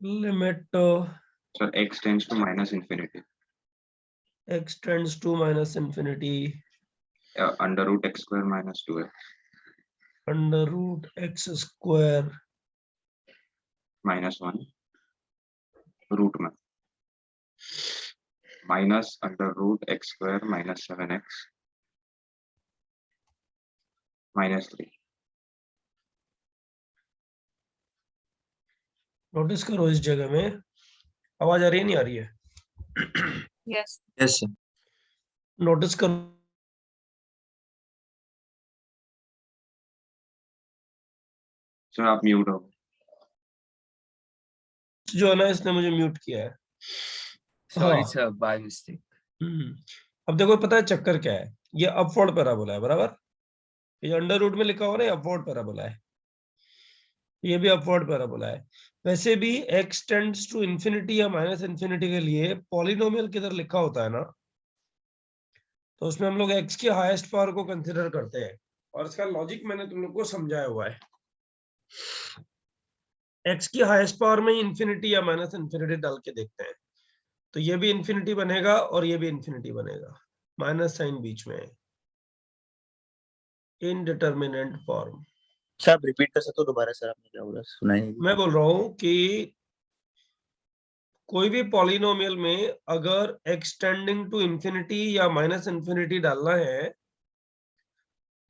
Limit sir x tends to minus infinity, x tends to minus infinity under root x square minus 2x under root X square minus 1 root में minus under root x square minus 7x minus 3। Notice करो इस जगह में आवाज आ रही है नहीं आ रही है? Yes yes sir. नोटिस करो सर आप म्यूट हो। जो है ना इसने मुझे म्यूट किया है। सॉरी हाँ। Sir, by mistake. अब देखो पता है चक्कर क्या है, ये अपवर्ड पैराबोला है बराबर, ये अंडर रूट में लिखा हुआ ना अपवर्ड पैराबोला है, ये भी अपवर्ड पैराबोला है। वैसे भी x टेंड्स टू इंफिनिटी या माइनस इंफिनिटी के लिए पॉलिनोमियल किधर लिखा होता है ना, तो उसमें हम लोग x की हाईएस्ट पावर को कंसीडर करते हैं, और इसका लॉजिक मैंने तुम लोग को समझाया हुआ है। x की हाईएस्ट पावर में इंफिनिटी या माइनस इंफिनिटी डाल के देखते हैं, तो ये भी इंफिनिटी बनेगा और ये भी इंफिनिटी बनेगा, माइनस साइन बीच में है, इनडिटरमिनेंट फॉर्म। सर आप रिपीट कर सकते हो दोबारा? सर आपने क्या बोला, सुना ही नहीं। मैं बोल रहा हूं कि कोई भी पॉलिनोमियल में अगर x टेंडिंग टू इंफिनिटी या माइनस इंफिनिटी डालना है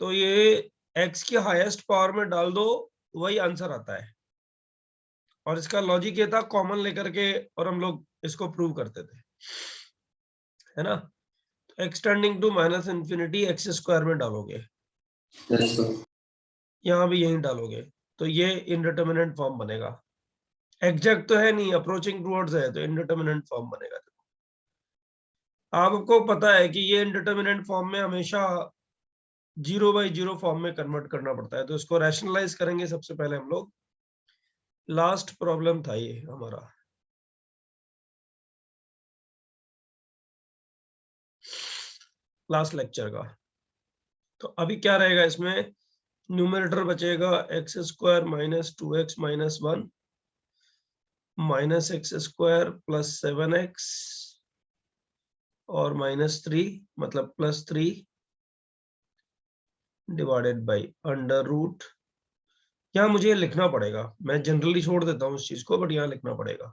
तो ये x की हाईएस्ट पावर में डाल दो, वही आंसर आता है। और इसका लॉजिक ये था कॉमन लेकर के, और हम लोग इसको प्रूव करते थे, है ना। x tending to minus infinity x square में डालोगे, यहाँ भी यही डालोगे, तो ये इनडिटरमिनेंट फॉर्म बनेगा। एग्जैक्ट तो है नहीं, अप्रोचिंग टुवर्ड्स है, तो इनडिटरमिनेंट फॉर्म बनेगा। आपको पता है कि ये इनडिटरमिनेंट फॉर्म में हमेशा 0/0 फॉर्म में कन्वर्ट करना पड़ता है, तो इसको रैशनलाइज करेंगे सबसे पहले हम लोग। लास्ट प्रॉब्लम था ये हमारा, लास्ट लेक्चर का। तो अभी क्या रहेगा इसमें, न्यूमरेटर बचेगा x square minus 2x minus 1 minus x square plus 7x और माइनस 3, मतलब plus 3 divided by under root. यहाँ मुझे लिखना पड़ेगा, मैं जनरली छोड़ देता हूँ इस चीज को, बट यहाँ लिखना पड़ेगा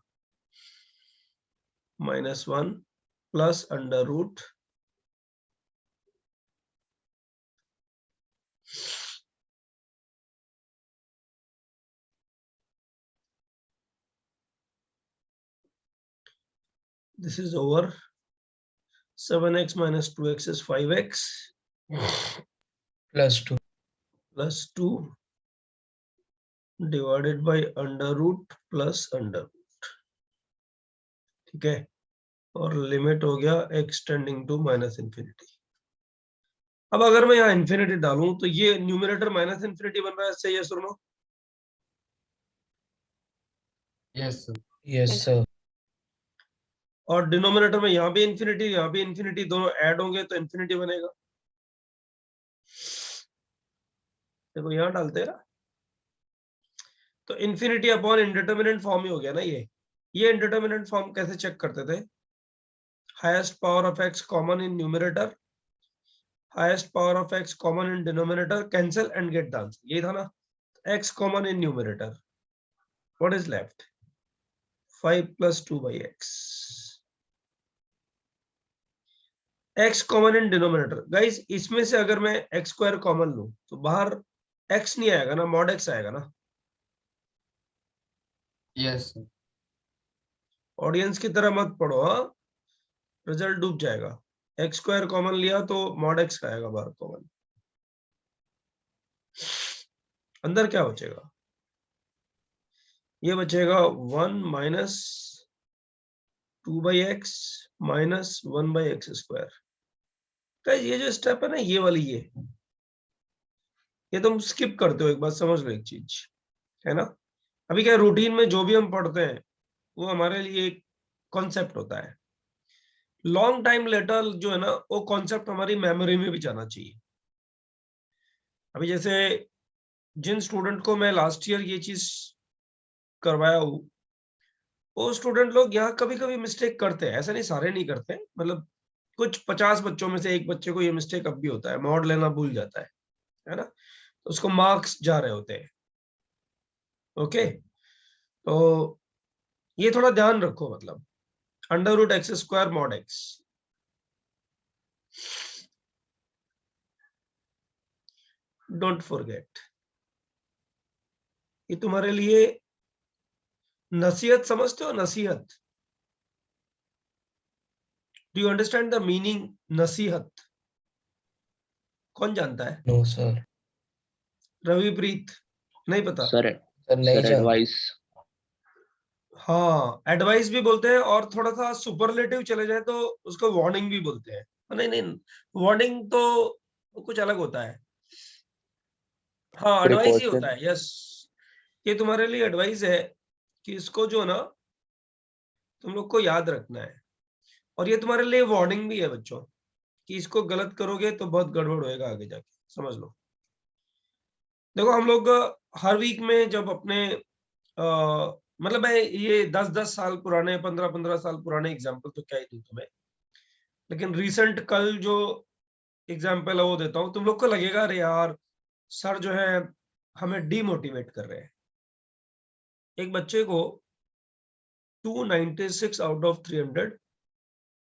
-1 plus under root this is over 7x minus 2x is 5x plus 2 plus 2 divided by under root plus under root, ठीक है। और लिमिट हो गया x tending to minus infinity. अब अगर मैं यहाँ इंफिनिटी डालूं तो ये न्यूमरेटर माइनस इंफिनिटी बन रहा है, सही है सुनो? Yes sir. और डिनोमिनेटर में यहाँ भी इंफिनिटी दोनों ऐड होंगे तो इंफिनिटी बनेगा। देखो यहाँ डालते हैं, तो इंफिनिटी अपॉन इनडिटरमिनेंट फॉर्म ही हो गया ना ये इनडिटरमिनेंट फॉर्म कैसे चेक करते थे? Highest power of x common in numerator, highest power of x common in denominator, cancel and get the answer, यही था ना। x common in numerator, what is left? 5 plus 2/x। x common in denominator, guys इसमें से अगर मैं x square common लूं तो बाहर x नहीं आएगा ना, मॉड x आएगा ना। Yes sir. ऑडियंस की तरह मत पढ़ो, हाँ, रिजल्ट डूब जाएगा। एक्स स्क्वायर कॉमन लिया तो मॉड एक्स का आएगा बाहर कॉमन, अंदर क्या बचेगा? ये बचेगा 1 minus 2/x minus 1/x square. ये जो स्टेप है ना, ये वाली ये तुम स्किप करते हो, एक बात समझ लो, एक चीज है ना। अभी क्या रूटीन में जो भी हम पढ़ते हैं वो हमारे लिए एक कॉन्सेप्ट होता है, लॉन्ग टाइम लेटर जो है ना वो कॉन्सेप्ट हमारी मेमोरी में भी जाना चाहिए। अभी जैसे जिन स्टूडेंट को मैं लास्ट ईयर ये चीज करवाया हूँ, वो स्टूडेंट लोग यहाँ कभी कभी मिस्टेक करते हैं, ऐसा नहीं सारे नहीं करते, मतलब कुछ 50 बच्चों में से एक बच्चे को ये मिस्टेक अब भी होता है, मॉड लेना भूल जाता है ना, तो उसको मार्क्स जा रहे होते हैं। ओके, तो ये थोड़ा ध्यान रखो, मतलब under root X square mod X, don't forget. ये तुम्हारे लिए नसीहत समझते हो? नसीहत, do you understand the meaning नसीहत? कौन जानता है? No sir. रविप्रीत, नहीं पता? सर सर नहीं सर जानता। एडवाइस। हाँ, एडवाइस भी बोलते हैं, और थोड़ा सा सुपरलेटिव चले जाए तो उसको वार्निंग भी बोलते हैं। नहीं नहीं, वार्निंग तो कुछ अलग होता है। हाँ, एडवाइस ही होता है, यस। ये तुम्हारे लिए एडवाइस है कि इसको जो ना तुम लोग को याद रखना है, और ये तुम्हारे लिए वार्निंग भी है बच्चों कि इसको गलत करोगे तो बहुत गड़बड़ होएगा आगे जाके, समझ लो। देखो, हम लोग हर वीक में जब अपने मतलब मैं ये 10-10 साल पुराने, 15-15 साल पुराने एग्जाम्पल तो क्या ही दूं तुम्हें, लेकिन रिसेंट कल जो एग्जाम्पल है वो देता हूँ। तुम लोग को लगेगा अरे यार सर जो है हमें डीमोटिवेट कर रहे हैं। एक बच्चे को 296 आउट ऑफ 300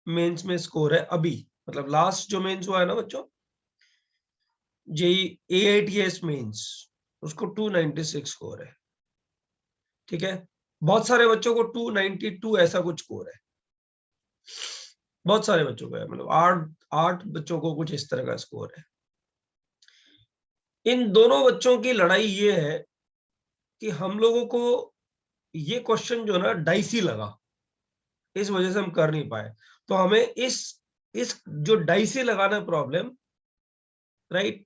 मेंस में स्कोर है अभी, मतलब लास्ट जो मेंस हुआ है ना बच्चों, जेई AITS मेंस, उसको 296 स्कोर है। ठीक है, बहुत सारे बच्चों को 292 ऐसा कुछ स्कोर है, बहुत सारे बच्चों का है, मतलब 8 बच्चों को कुछ इस तरह का स्कोर है। इन दोनों बच्चों की लड़ाई ये है कि हम लोगों को ये क्वेश्चन जो ना डाइसी लगा, इस वजह से हम कर नहीं पाए। तो हमें इस जो डाइसी लगाना प्रॉब्लम, राइट,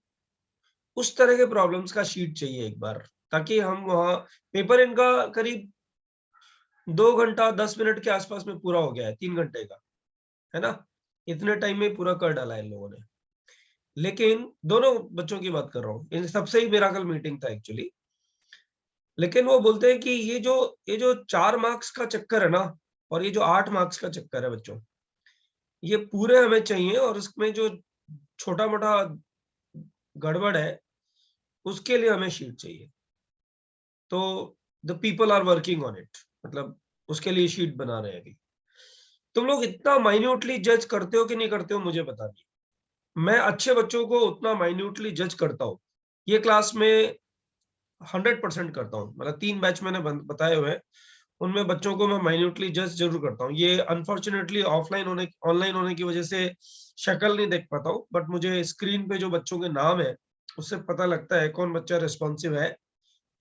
उस तरह के प्रॉब्लम्स का शीट चाहिए एक बार, ताकि हम वहां पेपर इनका करीब 2 घंटा 10 मिनट के आसपास में पूरा हो गया है, 3 घंटे का, है ना, इतने टाइम में पूरा कर डाला है इन लोगों ने। लेकिन दोनों बच्चों की बात कर रहा हूँ, इन सबसे ही मिराकल मीटिंग था एक्चुअली। लेकिन वो बोलते हैं कि ये जो 4 मार्क्स का चक्कर है ना, और ये जो 8 मार्क्स का चक्कर है बच्चों, ये पूरे हमें चाहिए, और इसमें जो छोटा मोटा गड़बड़ है उसके लिए हमें शीट चाहिए। तो the people are working on it, मतलब उसके लिए शीट बना रहे हैं अभी। तुम लोग इतना माइन्यूटली जज करते हो कि नहीं करते हो मुझे पता नहीं, मैं अच्छे बच्चों को उतना माइन्यूटली जज करता हूँ, ये क्लास में 100% करता हूँ। मतलब 3 बैच मैंने बताए हुए हैं, उनमें बच्चों को मैं माइन्यूटली जज जरूर करता हूँ। ये अनफॉर्चुनेटली ऑनलाइन होने की वजह से शक्ल नहीं देख पाता हूँ, बट मुझे स्क्रीन पे जो बच्चों के नाम है उससे पता लगता है कौन बच्चा रिस्पॉन्सिव है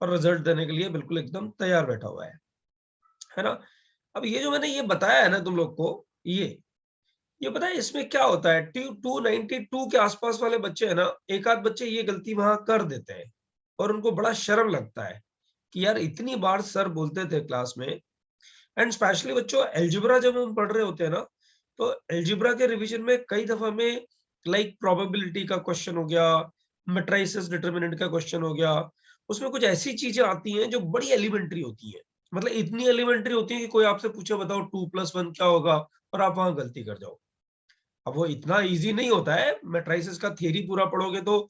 और रिजल्ट देने के लिए बिल्कुल एकदम तैयार बैठा हुआ है ना। अब ये जो मैंने ये बताया है ना तुम लोग को, ये पता है इसमें क्या होता है? 292 के आसपास वाले बच्चे है ना, एक आध बच्चे ये गलती वहां कर देते हैं, और उनको बड़ा शर्म लगता है कि यार इतनी बार सर बोलते थे क्लास में। एंड स्पेशली बच्चों, एल्जिब्रा जब हम पढ़ रहे होते हैं ना, तो एल्जिब्रा के रिवीजन में कई दफा में लाइक प्रोबेबिलिटी का क्वेश्चन हो गया, मैट्रिसेस डिटरमिनेंट का क्वेश्चन हो गया, उसमें कुछ ऐसी चीजें आती हैं जो बड़ी एलिमेंट्री होती है, मतलब इतनी एलिमेंट्री होती है कि कोई आपसे पूछे बताओ 2+1 क्या होगा, और आप वहां गलती कर जाओ। अब वो इतना इजी नहीं होता है, मैट्रिसेस का थियरी पूरा पढ़ोगे तो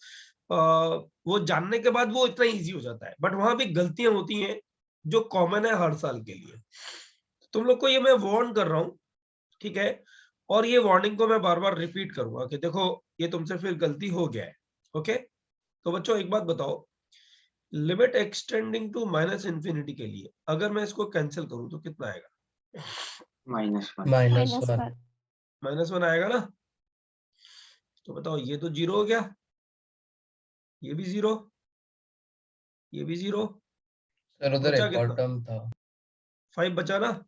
वो जानने के बाद वो इतना इजी हो जाता है, बट वहां भी गलतियां होती हैं जो कॉमन है हर साल के लिए। तुम लोग को ये मैं वार्न कर रहा हूँ, ठीक है, और ये वार्निंग को मैं बार बार रिपीट करूंगा कि देखो ये तुमसे फिर गलती हो गया है। ओके, तो बच्चों एक बात बताओ, limit extending to minus infinity के लिए अगर मैं इसको कैंसिल करूं तो कितना आएगा? -1 -1 -1 आएगा ना। तो बताओ, ये तो 0 हो गया, ये भी 0, ये भी 0, सर उधर बचा एक और कितना? टर्म था 5 बचा ना। आप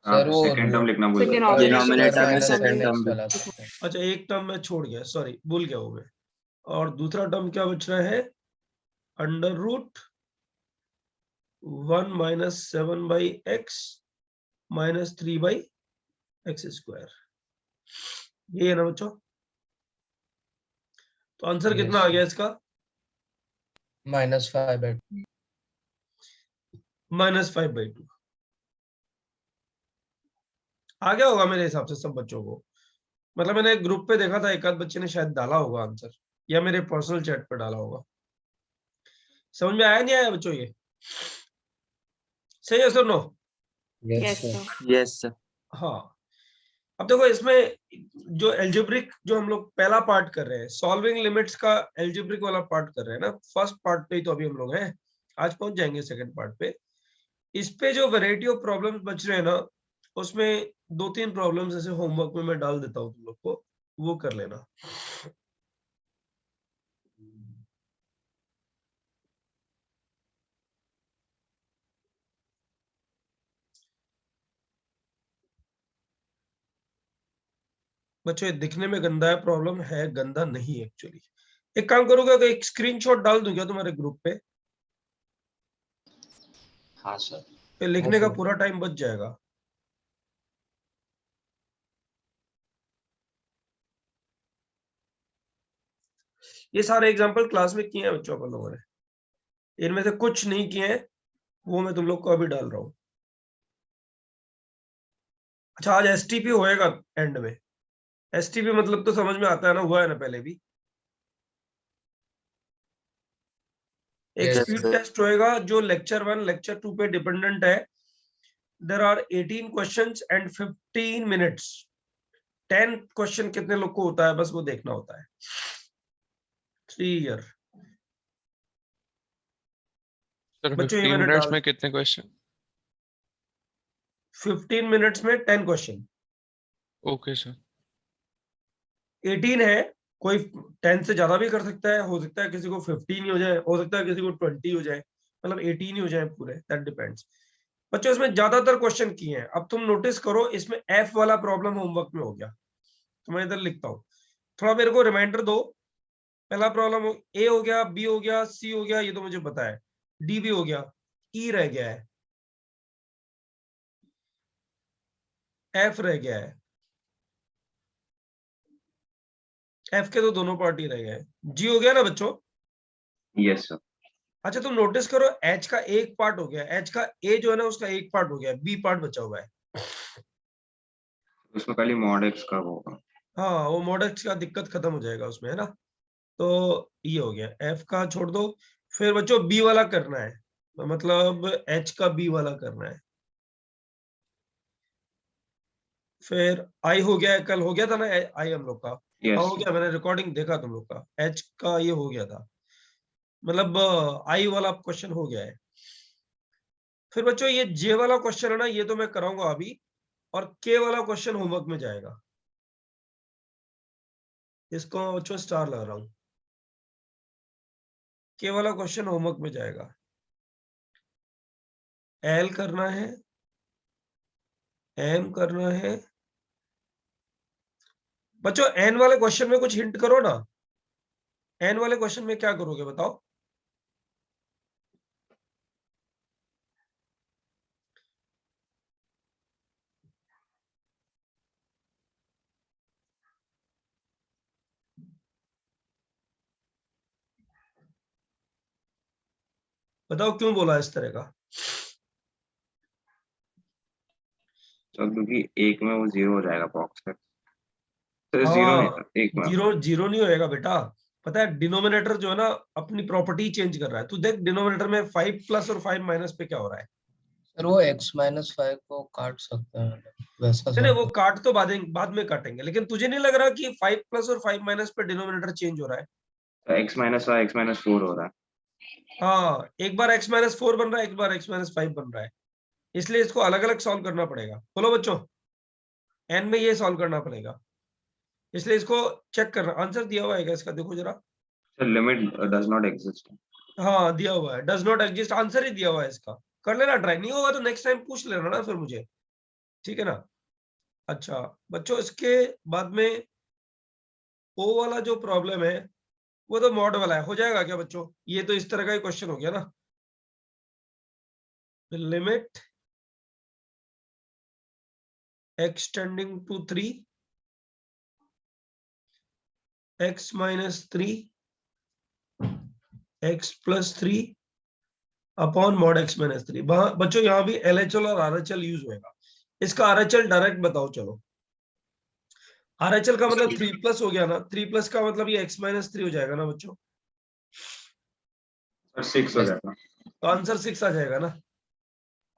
सर, वो सेकंड टर्म लिखना भूल गए। डिनोमिनेटर में सेकंड सेकंड एक्स टर्म वाला था। अच्छा, एक टर्म मैं छोड़ गया, सॉरी, भूल गया हूं मैं। और दूसरा टर्म क्या बच रहा है? Under root 1 - 7/x - 3/x²। ये है ना बच्चों? तो आंसर Yes, कितना आ sir. गया इसका? -5/2. -5/2 आ गया होगा मेरे हिसाब से सब बच्चों को। मतलब मैंने ग्रुप पे देखा था, एक आध बच्चे ने शायद डाला होगा आंसर, या मेरे पर्सनल चैट पे डाला होगा। समझ में आया नहीं आया बच्चों ये? सही है sir? No? Yes, sir. Yes, sir. हाँ। अब देखो इसमें जो एल्जेब्रिक, जो हम लोग पहला पार्ट कर रहे हैं, सॉल्विंग लिमिट्स का एल्जेब्रिक वाला पार्ट कर रहे हैं ना, फर्स्ट पार्ट पे ही तो अभी हम लोग हैं, आज पहुंच जाएंगे सेकंड पार्ट पे। इस पे जो वैरायटी ऑफ प्रॉब्लम्स बच रहे हैं ना, उसमें 2-3 प्रॉब्लम्स ऐसे होमवर्क में मैं डाल देता हूँ तुम लोग को, वो कर लेना। बच्चों ये दिखने में गंदा है, प्रॉब्लम है गंदा नहीं एक्चुअली। एक काम करोगे तो एक स्क्रीनशॉट डाल दूं क्या तुम्हारे ग्रुप पे? हाँ सर। फिर लिखने का सर। पूरा टाइम बच जाएगा। ये सारे एग्जांपल क्लास में किए हैं बच्चों अपन लोगों ने, इनमें से कुछ नहीं किए हैं, वो मैं तुम लोग को अभी डाल रहा हूँ। अच्छा, आज एसटीपी होएगा एंड में। एसटीपी मतलब तो समझ में आता है ना, हुआ है ना पहले भी। एक Yes, स्पीड sir. टेस्ट होएगा जो लेक्चर 1 लेक्चर 2 पे डिपेंडेंट है। There are 18 questions and 15 minutes. 10 question कितने लोग को होता है, बस वो देखना होता है। 3 ईयर। सर बच्चों ये 15 मैंने मिनट्स डाल, में कितने क्वेश्चन? 15 मिनट्स में 10 क्वेश्चन। Okay sir. 18 है, कोई 10 से ज्यादा भी कर सकता है, हो सकता है किसी को 15 ही हो जाए, हो सकता है किसी को 20 हो जाए, मतलब 18 ही हो जाए पूरे, दैट डिपेंड्स। बच्चों इसमें ज्यादातर क्वेश्चन किए हैं। अब तुम नोटिस करो, इसमें एफ वाला प्रॉब्लम होमवर्क में हो गया, तो मैं इधर लिखता हूँ, थोड़ा मेरे को रिमाइंडर दो। पहला प्रॉब्लम ए हो गया, बी हो गया, सी हो गया, ये तो मुझे पता है, डी भी हो गया, ई रह गया है, एफ रह गया है। एफ के तो दोनों पार्ट ही रह गए। जी हो गया ना बच्चों? Yes sir. अच्छा तुम नोटिस करो, एच का एक पार्ट हो गया, एच का ए जो है ना उसका एक पार्ट हो गया, बी पार्ट बचा हुआ है। उसमें खाली मॉड एक्स का होगा। हाँ, वो मॉडल्स का दिक्कत खत्म हो जाएगा उसमें, है ना? तो ये हो गया, एफ का छोड़ दो। फिर बच्चों बी वाला करना है, मतलब एच का बी वाला करना है। फिर आई हो गया, कल हो गया था ना आई हम लोग का? हाँ यस हो सर। गया, मैंने रिकॉर्डिंग देखा तुम लोग का, एच का ये हो गया था, मतलब आई वाला क्वेश्चन हो गया है। फिर बच्चों ये जे वाला क्वेश्चन है ना, ये तो मैं कराऊंगा अभी, और के वाला क्वेश्चन होमवर्क में जाएगा। इसको बच्चों स्टार लगा रहा हूं, के वाला क्वेश्चन होमवर्क में जाएगा। एल करना है, एम करना है। बच्चों एन वाले क्वेश्चन में कुछ हिंट करो ना, एन वाले क्वेश्चन में क्या करोगे बताओ? बताओ क्यों बोला इस तरह का? सर क्योंकि एक में वो 0 हो जाएगा बॉक्स में। तो 0 नहीं हाँ, था एक में। जीरो जीरो नहीं होएगा बेटा। पता है डिनोमिनेटर जो है ना अपनी प्रॉपर्टी चेंज कर रहा है। तू देख डिनोमिनेटर में 5 प्लस और 5 माइनस पे क्या हो रहा है। सर वो x-5 को काट सकते हैं, वैसा नहीं सर। वो काट तो बाद में काटेंगे, लेकिन तुझे नहीं लग रहा कि 5 प्लस और 5 माइनस पे डिनोमिनेटर चेंज हो रहा है? तो x-4 हो रहा है। हाँ, एक बार x-4 बन रहा है, एक बार x-5 बन रहा है, इसलिए इसको अलग अलग सॉल्व करना पड़ेगा। बोलो बच्चों, एन में ये सॉल्व करना पड़ेगा, इसलिए इसको चेक करना। आंसर दिया हुआ है क्या इसका, देखो जरा। Sir limit does not exist. हाँ दिया हुआ है, डज नॉट एग्जिस्ट, आंसर ही दिया हुआ है इसका। कर लेना ट्राई, नहीं होगा तो नेक्स्ट टाइम पूछ लेना ना फिर मुझे, ठीक है ना? अच्छा बच्चों, इसके बाद में ओ वाला जो प्रॉब्लम है वो तो मॉड वाला है, हो जाएगा क्या बच्चों? ये तो इस तरह का ही क्वेश्चन हो गया ना। Limit extending to 3 x - 3 x plus 3 upon mod x minus 3। बच्चों यहाँ भी LHL और RHL यूज होगा। इसका RHL डायरेक्ट बताओ चलो। RHL का मतलब 3 प्लस हो गया ना, 3 प्लस का मतलब ये x माइनस 3 हो जाएगा ना बच्चों, और 6 हो जाएगा। तो आंसर 6 आ जाएगा ना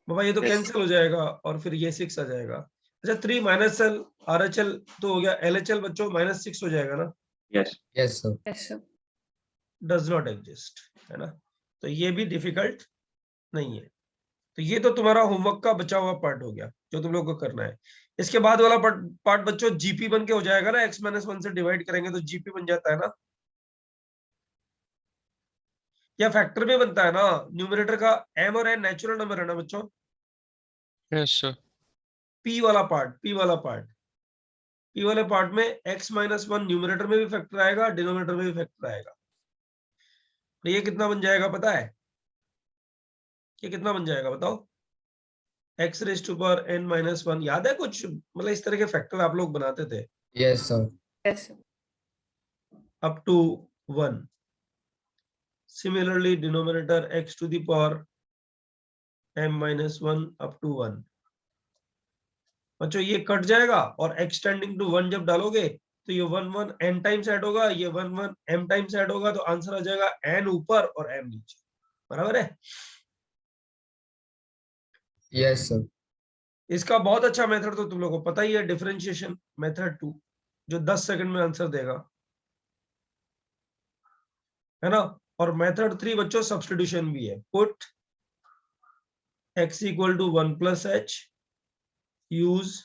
बाबा, ये तो Yes. कैंसिल हो जाएगा और फिर ये 6 आ जाएगा। अच्छा 3 माइनस एल RHL तो हो गया, LHL बच्चों माइनस 6 हो जाएगा ना, yes Yes, sir. Yes, sir. Does not exist, है ना। तो ये भी डिफिकल्ट नहीं है। तो ये तो तुम्हारा होमवर्क का बचा हुआ पार्ट हो गया जो तुम लोग को करना है। इसके बाद वाला पार्ट बच्चों जीपी बन के हो जाएगा ना, x माइनस 1 से डिवाइड करेंगे तो जीपी बन जाता है ना, या फैक्टर में बनता है ना। न्यूमरेटर का m और n नेचुरल नंबर है ना बच्चों। Yes sir. p वाला पार्ट में x माइनस 1 न्यूमरेटर में भी फैक्टर आएगा, डिनोमिनेटर में भी फैक्टर आएगा। तो ये कितना बन जाएगा पता है, ये कितना बन जाएगा बताओ, x raise to power n minus 1। याद है कुछ, मतलब इस तरह के फैक्टर आप लोग बनाते थे Yes, sir. Yes, sir. Up to 1। Similarly, denominator x to the power m minus 1 up to 1। बच्चों ये कट जाएगा और एक्सटेंडिंग टू 1 जब डालोगे तो ये 1 1 n टाइम्स ऐड होगा, ये 1 1 m टाइम्स ऐड होगा, तो आंसर आ जाएगा n ऊपर और m नीचे। बराबर है। Yes, sir. इसका बहुत अच्छा मेथड तो तुम लोगों को पता ही है, डिफरेंशिएशन मेथड 2, जो 10 सेकंड में आंसर देगा, है ना। और मेथड 3 बच्चों सब्स्टिट्यूशन भी है। Put x equal to 1 plus h, use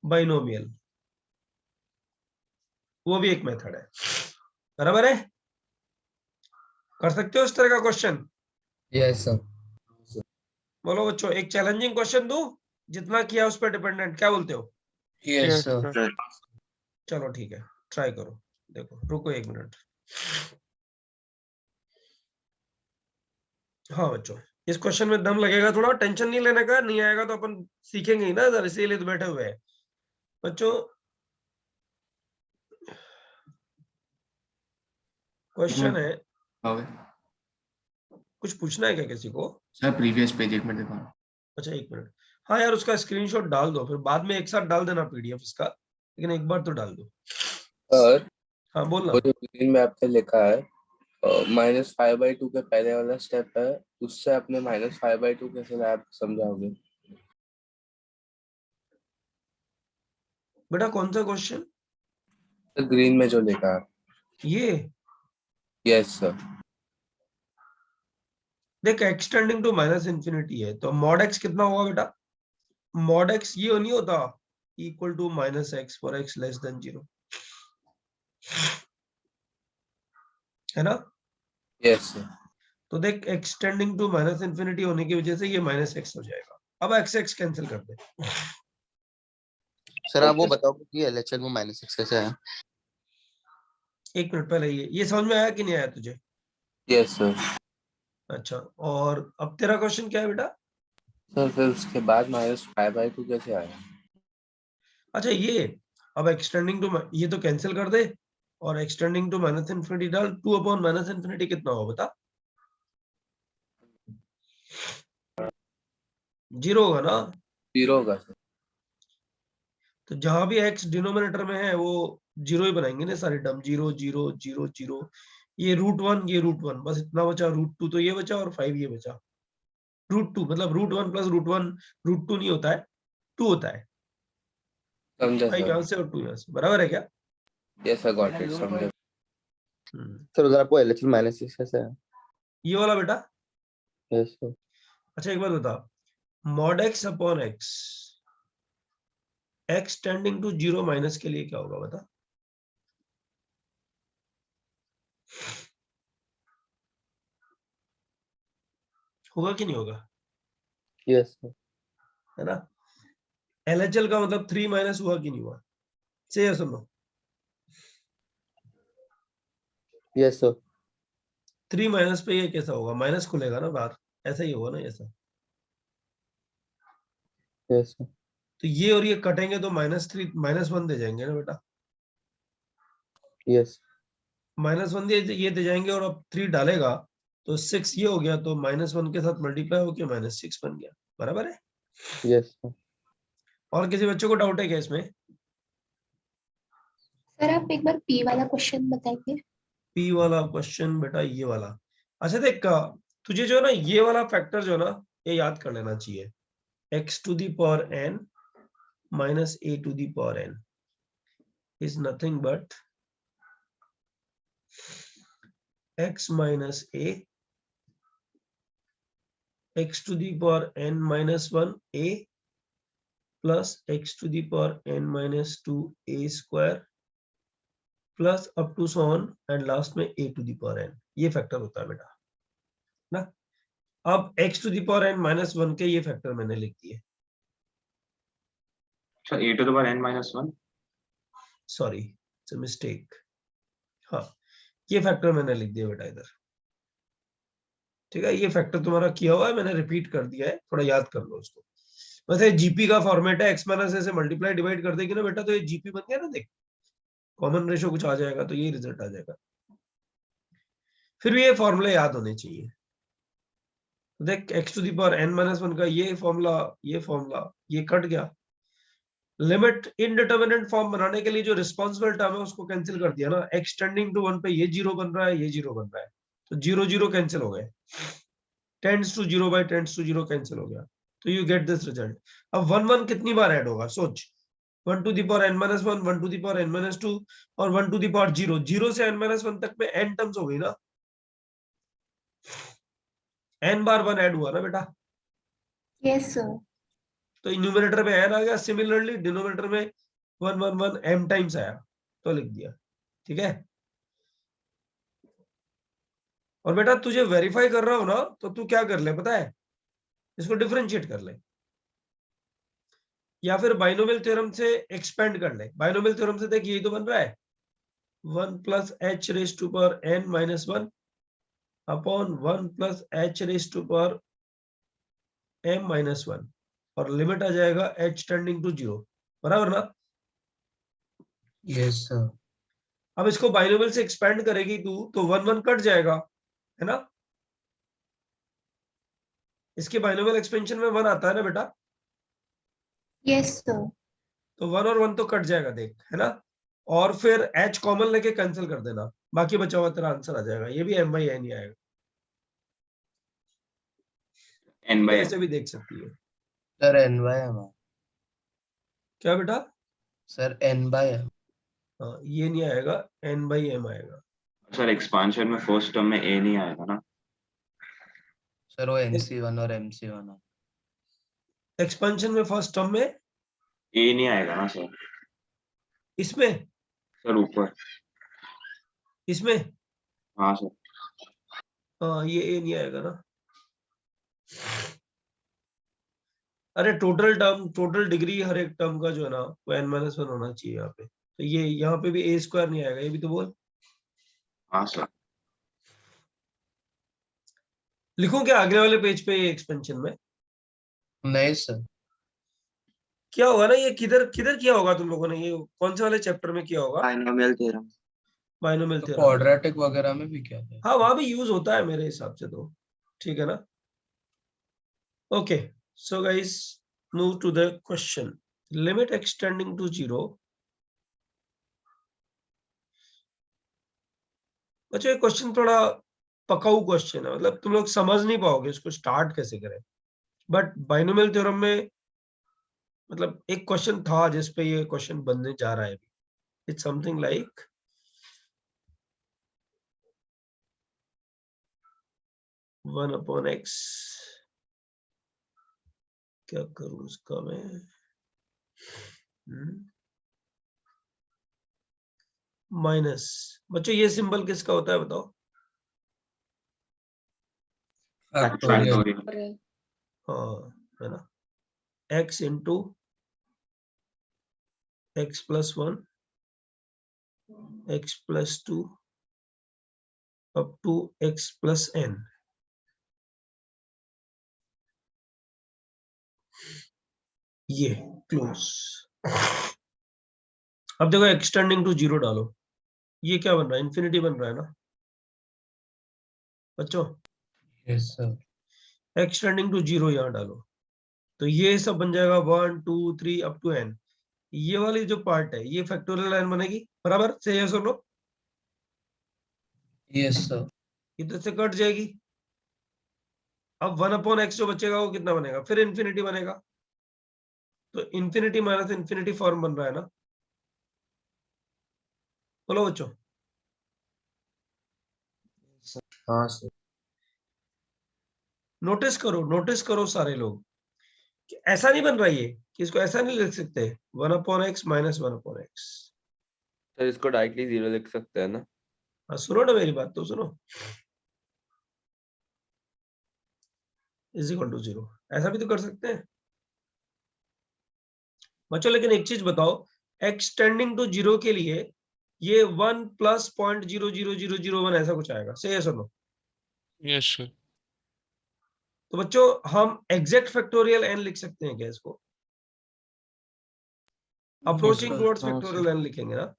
binomial, वो भी एक मेथड है। बराबर है, कर सकते हो इस तरह का क्वेश्चन। Yes, sir. बोलो बच्चों, एक चैलेंजिंग क्वेश्चन दूं, जितना किया उस पर डिपेंडेंट, क्या बोलते हो। Yes, yes sir. सर। चलो ठीक है, ट्राई करो। देखो रुको 1 मिनट। हाँ बच्चों, इस क्वेश्चन में दम लगेगा, थोड़ा टेंशन नहीं लेने का, नहीं आएगा तो अपन सीखेंगे ही ना इधर, इसीलिए तो बैठे हुए हैं बच्चों। क्वेश्चन है, कुछ पूछना है क्या किसी को। सर प्रीवियस पेज 1 मिनट देखो। अच्छा 1 मिनट। हाँ यार, उसका स्क्रीनशॉट डाल दो, फिर बाद में एक साथ डाल देना PDF इसका, लेकिन एक बार तो डाल दो। सर हाँ बोलना। वो जो ग्रीन मैप पे लिखा है -5/2 के पहले वाला स्टेप है, उससे आपने -5/2 कैसे लाया, आप समझाओगे। बेटा कौन सा क्वेश्चन, तो ग्रीन में जो लिखा है। ये यस सर। देख एक्सटेंडिंग टू माइनस इंफिनिटी है, तो मॉड x कितना होगा बेटा, मॉड x ये नहीं होता equal to -x for x less than 0, है ना। Yes sir. तो देख एक्सटेंडिंग टू माइनस इंफिनिटी होने की वजह से ये -x हो जाएगा। अब x कैंसिल कर दे। सर आप वो बताओ कि LHL में -6 कैसे आया। 1 मिनट पहले ये समझ में आया कि नहीं आया तुझे। Yes sir. अच्छा, और अब तेरा क्वेश्चन क्या है बेटा। सर फिर उसके बाद -5/2 कैसे आया। अच्छा ये, अब एक्सटेंडिंग टू, ये तो कैंसिल कर दे और एक्सटेंडिंग टू माइनस इंफिनिटी डाल, 2 अपॉन माइनस इंफिनिटी कितना होगा बता। 0 होगा ना। 0 होगा सर। तो जहां भी x डिनोमिनेटर में है वो 0 ही बनाएंगे ना सारे टर्म, 0 0 0 0। ये √1, ये √1, बस इतना बचा। √2 तो ये बचा और 5 ये बचा। √2 मतलब √1 प्लस √1, √2 नहीं होता है, 2 होता है। समझा 5 यहाँ सर। से और 2 यहाँ से, बराबर है क्या। यस सर, गॉट इट, समझा। सर उधर आपको LHL -6 कैसे आया। ये वाला बेटा। Yes sir. अच्छा एक बात बता, mod x upon x tending to 0 minus के लिए क्या होगा बता। होगा कि नहीं होगा, यस सर। है ना। LHL का मतलब 3 माइनस हुआ कि नहीं हुआ, से या सुनो। Yes sir. 3 माइनस पे ये कैसा होगा, माइनस खुलेगा ना बाहर, ऐसा ही होगा ना ऐसा। Yes sir. तो ये और ये कटेंगे तो -3 -1 दे जाएंगे ना बेटा। यस। -1 ये दे जाएंगे और अब 3 डालेगा तो 6 ये हो गया, तो -1 के साथ मल्टीप्लाई होकर -6 बन गया। बराबर है? Yes sir. और किसी बच्चों को डाउट है क्या इसमें? सर आप एक बार पी वाला क्वेश्चन बताइए। पी वाला क्वेश्चन बेटा ये वाला। अच्छा देख, तुझे जो है ना ये वाला फैक्टर जो है ना ये याद कर लेना चाहिए। x to the power n minus a to the power n is nothing but x minus a x to the power n minus 1 a plus x to the power n minus 2 a square plus up to so on and last में a to the power n, ये factor होता है बेटा ना। अब x to the power n minus 1 के ये factor मैंने लिख दिए। अच्छा, a to the power n minus 1। Sorry, it's a mistake. हाँ, ये फैक्टर मैंने लिख दिया बेटा इधर। ठीक है, ये फैक्टर तुम्हारा किया हुआ है, मैंने रिपीट कर दिया है, थोड़ा याद कर लो उसको। वैसे जीपी का फॉर्मेट है, x माइनस ए से मल्टीप्लाई डिवाइड कर देगी ना बेटा तो ये जीपी बन गया ना। देख, कॉमन रेशो कुछ आ जाएगा तो ये रिजल्ट आ जाएगा। फिर भी ये फॉर्मूले याद होने चाहिए। देख, x to the power n minus 1 का ये फॉर्मूला ये कट गया। लिमिट इनडिटरमिनेट फॉर्म बनाने के लिए जो रिस्पॉन्सिबल टर्म है उसको कैंसिल कर दिया ना। x टेंडिंग टू 1 पे ये 0 बन रहा है, ये 0 बन रहा है, तो 0 0 कैंसिल हो गए। Tends to 0 by tends to 0 cancel हो गया, तो यू गेट दिस रिजल्ट। अब 1 1 कितनी बार ऐड होगा सोच। 1 to the power n minus 1, 1 to the power n minus 2 और 1 टू द पावर 0। 0 से n माइनस 1 तक में n टर्म्स हो गई ना। n बार 1 ऐड हुआ ना बेटा। Yes sir. तो न्यूमरेटर में n आ गया, सिमिलरली डिनोमिनेटर में 1 1 1 m टाइम्स आया, तो लिख दिया। ठीक है, और बेटा तुझे वेरीफाई कर रहा हो ना तो तू क्या कर ले पता है, इसको डिफरेंशिएट कर ले या फिर बाइनोमियल थ्योरम से एक्सपेंड कर ले। बाइनोमियल थ्योरम से देख, यही तो बन रहा है 1 plus h raise to power n minus 1 upon 1 plus h raise to power m minus 1 और लिमिट आ जाएगा h टेंडिंग टू 0। बराबर ना? Yes sir. अब इसको बाइनोमियल से एक्सपेंड करेगी तू तो 1 1 कट जाएगा, है ना। इसके बाइनोमियल एक्सपेंशन में 1 आता है ना बेटा, यस सर। तो 1 और 1 तो कट जाएगा देख, है ना। और फिर h कॉमन लेके कैंसिल कर देना, बाकी बचा हुआ तेरा आंसर आ जाएगा। ये भी m बाई n ही आएगा, n by n। ऐसे भी देख सकती है। Sir n by m। क्या बेटा? Sir n by m। हाँ, ये नहीं आएगा, n बाई m आएगा। सर एक्सपांशन में फर्स्ट टर्म में a नहीं आएगा ना। सर वो nc1 और mc1 है। एक्सपेंशन में फर्स्ट टर्म में a नहीं आएगा ना सर। इसमें सर ऊपर। इसमें हाँ सर। हाँ, ये a नहीं आएगा ना। अरे टोटल टर्म, टोटल डिग्री हर एक टर्म का जो है ना वो n माइनस 1 होना चाहिए यहाँ पे। तो ये यहाँ पे भी a स्क्वायर नहीं आएगा, ये भी तो बोल। हाँ सर। लिखूं क्या अगले वाले पेज पे ये एक्सपेंशन में? नहीं सर। क्या होगा ना, ये किधर किधर किया होगा तुम लोगों ने, ये कौन से वाले चैप्टर में किया होगा? Binomial theorem. बाइनोमियल तो थ्योरम। क्वाड्रेटिक वगैरह में भी क्या था? हाँ, वहां भी यूज होता है मेरे हिसाब से तो। ठीक है ना। Okay, so guys move to the question. Limit extending to 0। बच्चों ये क्वेश्चन थोड़ा पकाऊ क्वेश्चन है, मतलब तुम लोग समझ नहीं पाओगे इसको स्टार्ट कैसे करें। बट बाइनोमियल थ्योरम में मतलब एक क्वेश्चन था जिसपे ये क्वेश्चन बनने जा रहा है। It's something like 1 upon x। क्या करूं उसका मैं? माइनस। बच्चों ये सिंबल किसका होता है बताओ? फैक्टोरियल। फैक्टोरियल। हाँ, है ना। x into x plus 1 x plus 2 up to x plus n। ये क्लोज। अब देखो एक्सटेंडिंग टू 0 डालो। ये क्या बन रहा है, इन्फिनिटी बन रहा है ना बच्चों। Yes sir. X tending to 0 यहाँ डालो, तो ये सब बन जाएगा 1 2 3 अप टू n। ये वाली जो पार्ट है ये फैक्टोरियल n बनेगी, बराबर से यस और नो। Yes sir. इधर से कट जाएगी। अब 1/x जो बचेगा वो कितना बनेगा, फिर इन्फिनिटी बनेगा। तो इन्फिनिटी माइनस इन्फिनिटी फॉर्म बन रहा है ना, बोलो बच्चों। हाँ सर। नोटिस करो सारे लोग कि ऐसा नहीं बन रहा ये, कि इसको ऐसा नहीं लिख सकते 1/x माइनस 1/x। सर इसको डायरेक्टली 0 लिख सकते हैं ना? हाँ सुनो ना मेरी बात तो सुनो, इज इक्वल टू 0, ऐसा भी तो कर सकते हैं बच्चों। लेकिन एक चीज बताओ, x टेंडिंग टू 0 के लिए ये 1 प्लस 0.00001 ऐसा कुछ आएगा, से यस और नो। Yes, sir. तो बच्चों हम एग्जैक्ट फैक्टोरियल n लिख सकते हैं क्या इसको, अप्रोचिंग sir. टुवर्ड्स हाँ, फैक्टोरियल n लिखेंगे ना,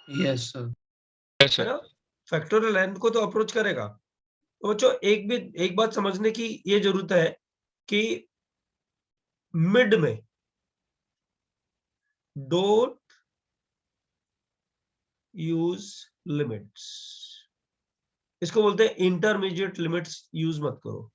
यस सर। Yes, है sir. ना। फैक्टोरियल n को तो अप्रोच करेगा। तो बच्चों एक बात समझने की ये जरूरत है कि मिड में डोंट यूज लिमिट्स, इसको बोलते हैं इंटरमीडिएट लिमिट्स यूज मत करो।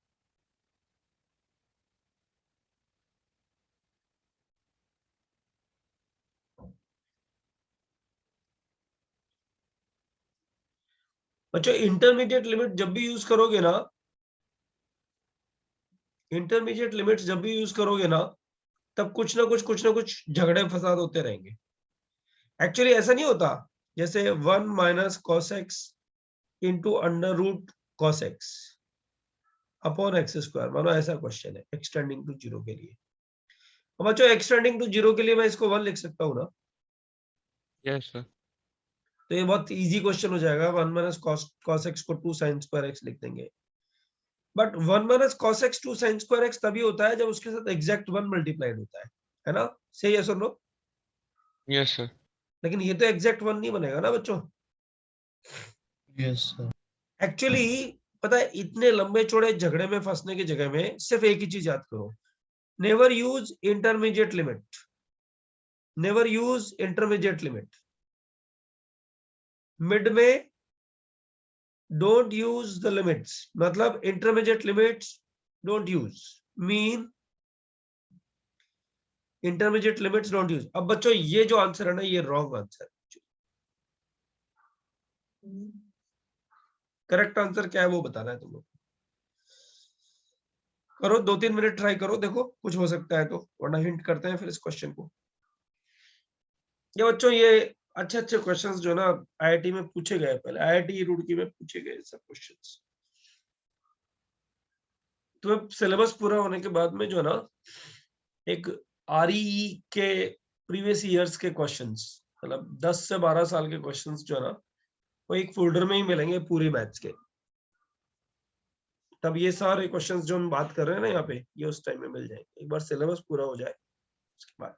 बच्चों इंटरमीडिएट लिमिट जब भी यूज करोगे ना, इंटरमीडिएट लिमिट्स जब भी यूज करोगे ना, तब कुछ ना कुछ झगड़े फसाद होते रहेंगे। एक्चुअली ऐसा नहीं होता, जैसे 1 minus cos x into under root cos x upon x square, मानो ऐसा क्वेश्चन है एक्सटेंडिंग टू 0 के लिए। अब बच्चों एक्सटेंडिंग टू 0 के लिए मैं इसको 1 लिख सकता हूँ ना, Yes, sir. तो ये बहुत इजी क्वेश्चन हो जाएगा। 1 माइनस कॉस एक्स को 2 साइन स्क्वायर एक्स लिख देंगे। But 1 minus cos x 2 sine square x तभी होता है जब उसके साथ एग्जैक्ट 1 मल्टीप्लाइड होता है ना, सही है सुन लो। Yes, sir. लेकिन ये तो एग्जैक्ट 1 नहीं बनेगा ना बच्चों। Yes sir. एक्चुअली पता है, इतने लंबे चौड़े झगड़े में फंसने की जगह में सिर्फ एक ही चीज याद करो, never use intermediate limit, never use intermediate limit. Mid में डोंट यूज द लिमिट्स, मतलब intermediate limits don't use, mean intermediate limits don't use. अब बच्चों ये जो आंसर है ना, ये रॉन्ग आंसर है। करेक्ट आंसर क्या है वो बताना है तुम लोग। करो 2-3 मिनट ट्राई करो, देखो कुछ हो सकता है तो, वरना हिंट करते हैं फिर इस क्वेश्चन को। ये बच्चों ये अच्छे अच्छे क्वेश्चंस जो ना आईआईटी में पूछे गए, पहले आईआईटी रुड़की में पूछे गए सब क्वेश्चंस। तो सिलेबस पूरा होने के बाद में जो है ना, एक आरईई के प्रीवियस ईयर्स के क्वेश्चंस, मतलब 10 से 12 साल के क्वेश्चंस जो है ना, वो एक फोल्डर में ही मिलेंगे पूरी मैथ्स के। तब ये सारे क्वेश्चंस जो हम बात कर रहे हैं ना यहाँ पे, ये उस टाइम में मिल जाएंगे, एक बार सिलेबस पूरा हो जाए उसके बाद।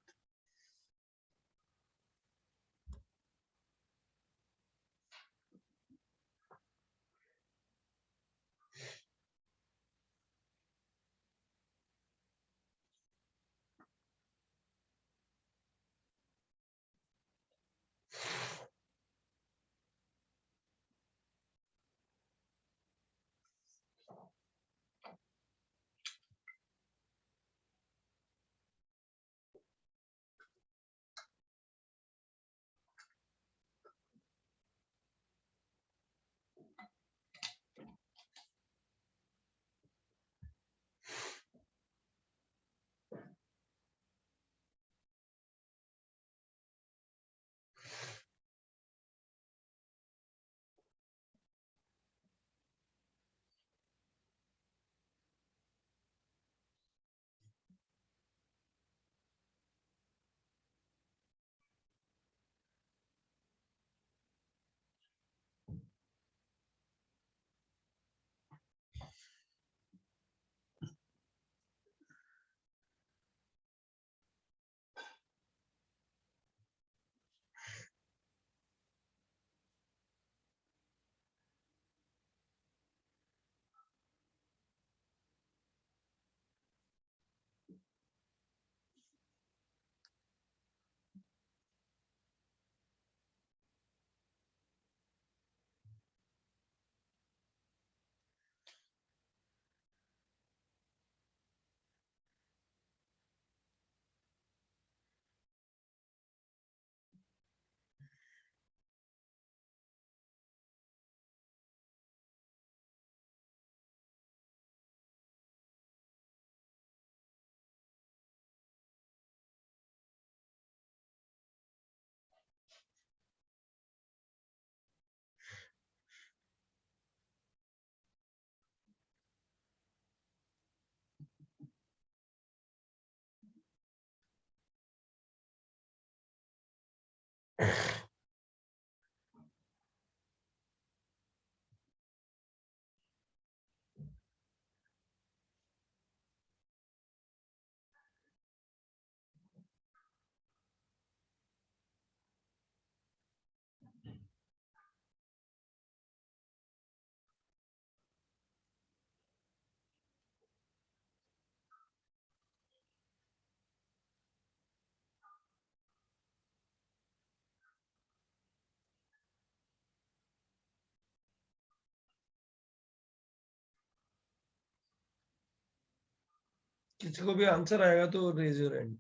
किसी को भी आंसर आएगा तो रेज योर हैंड।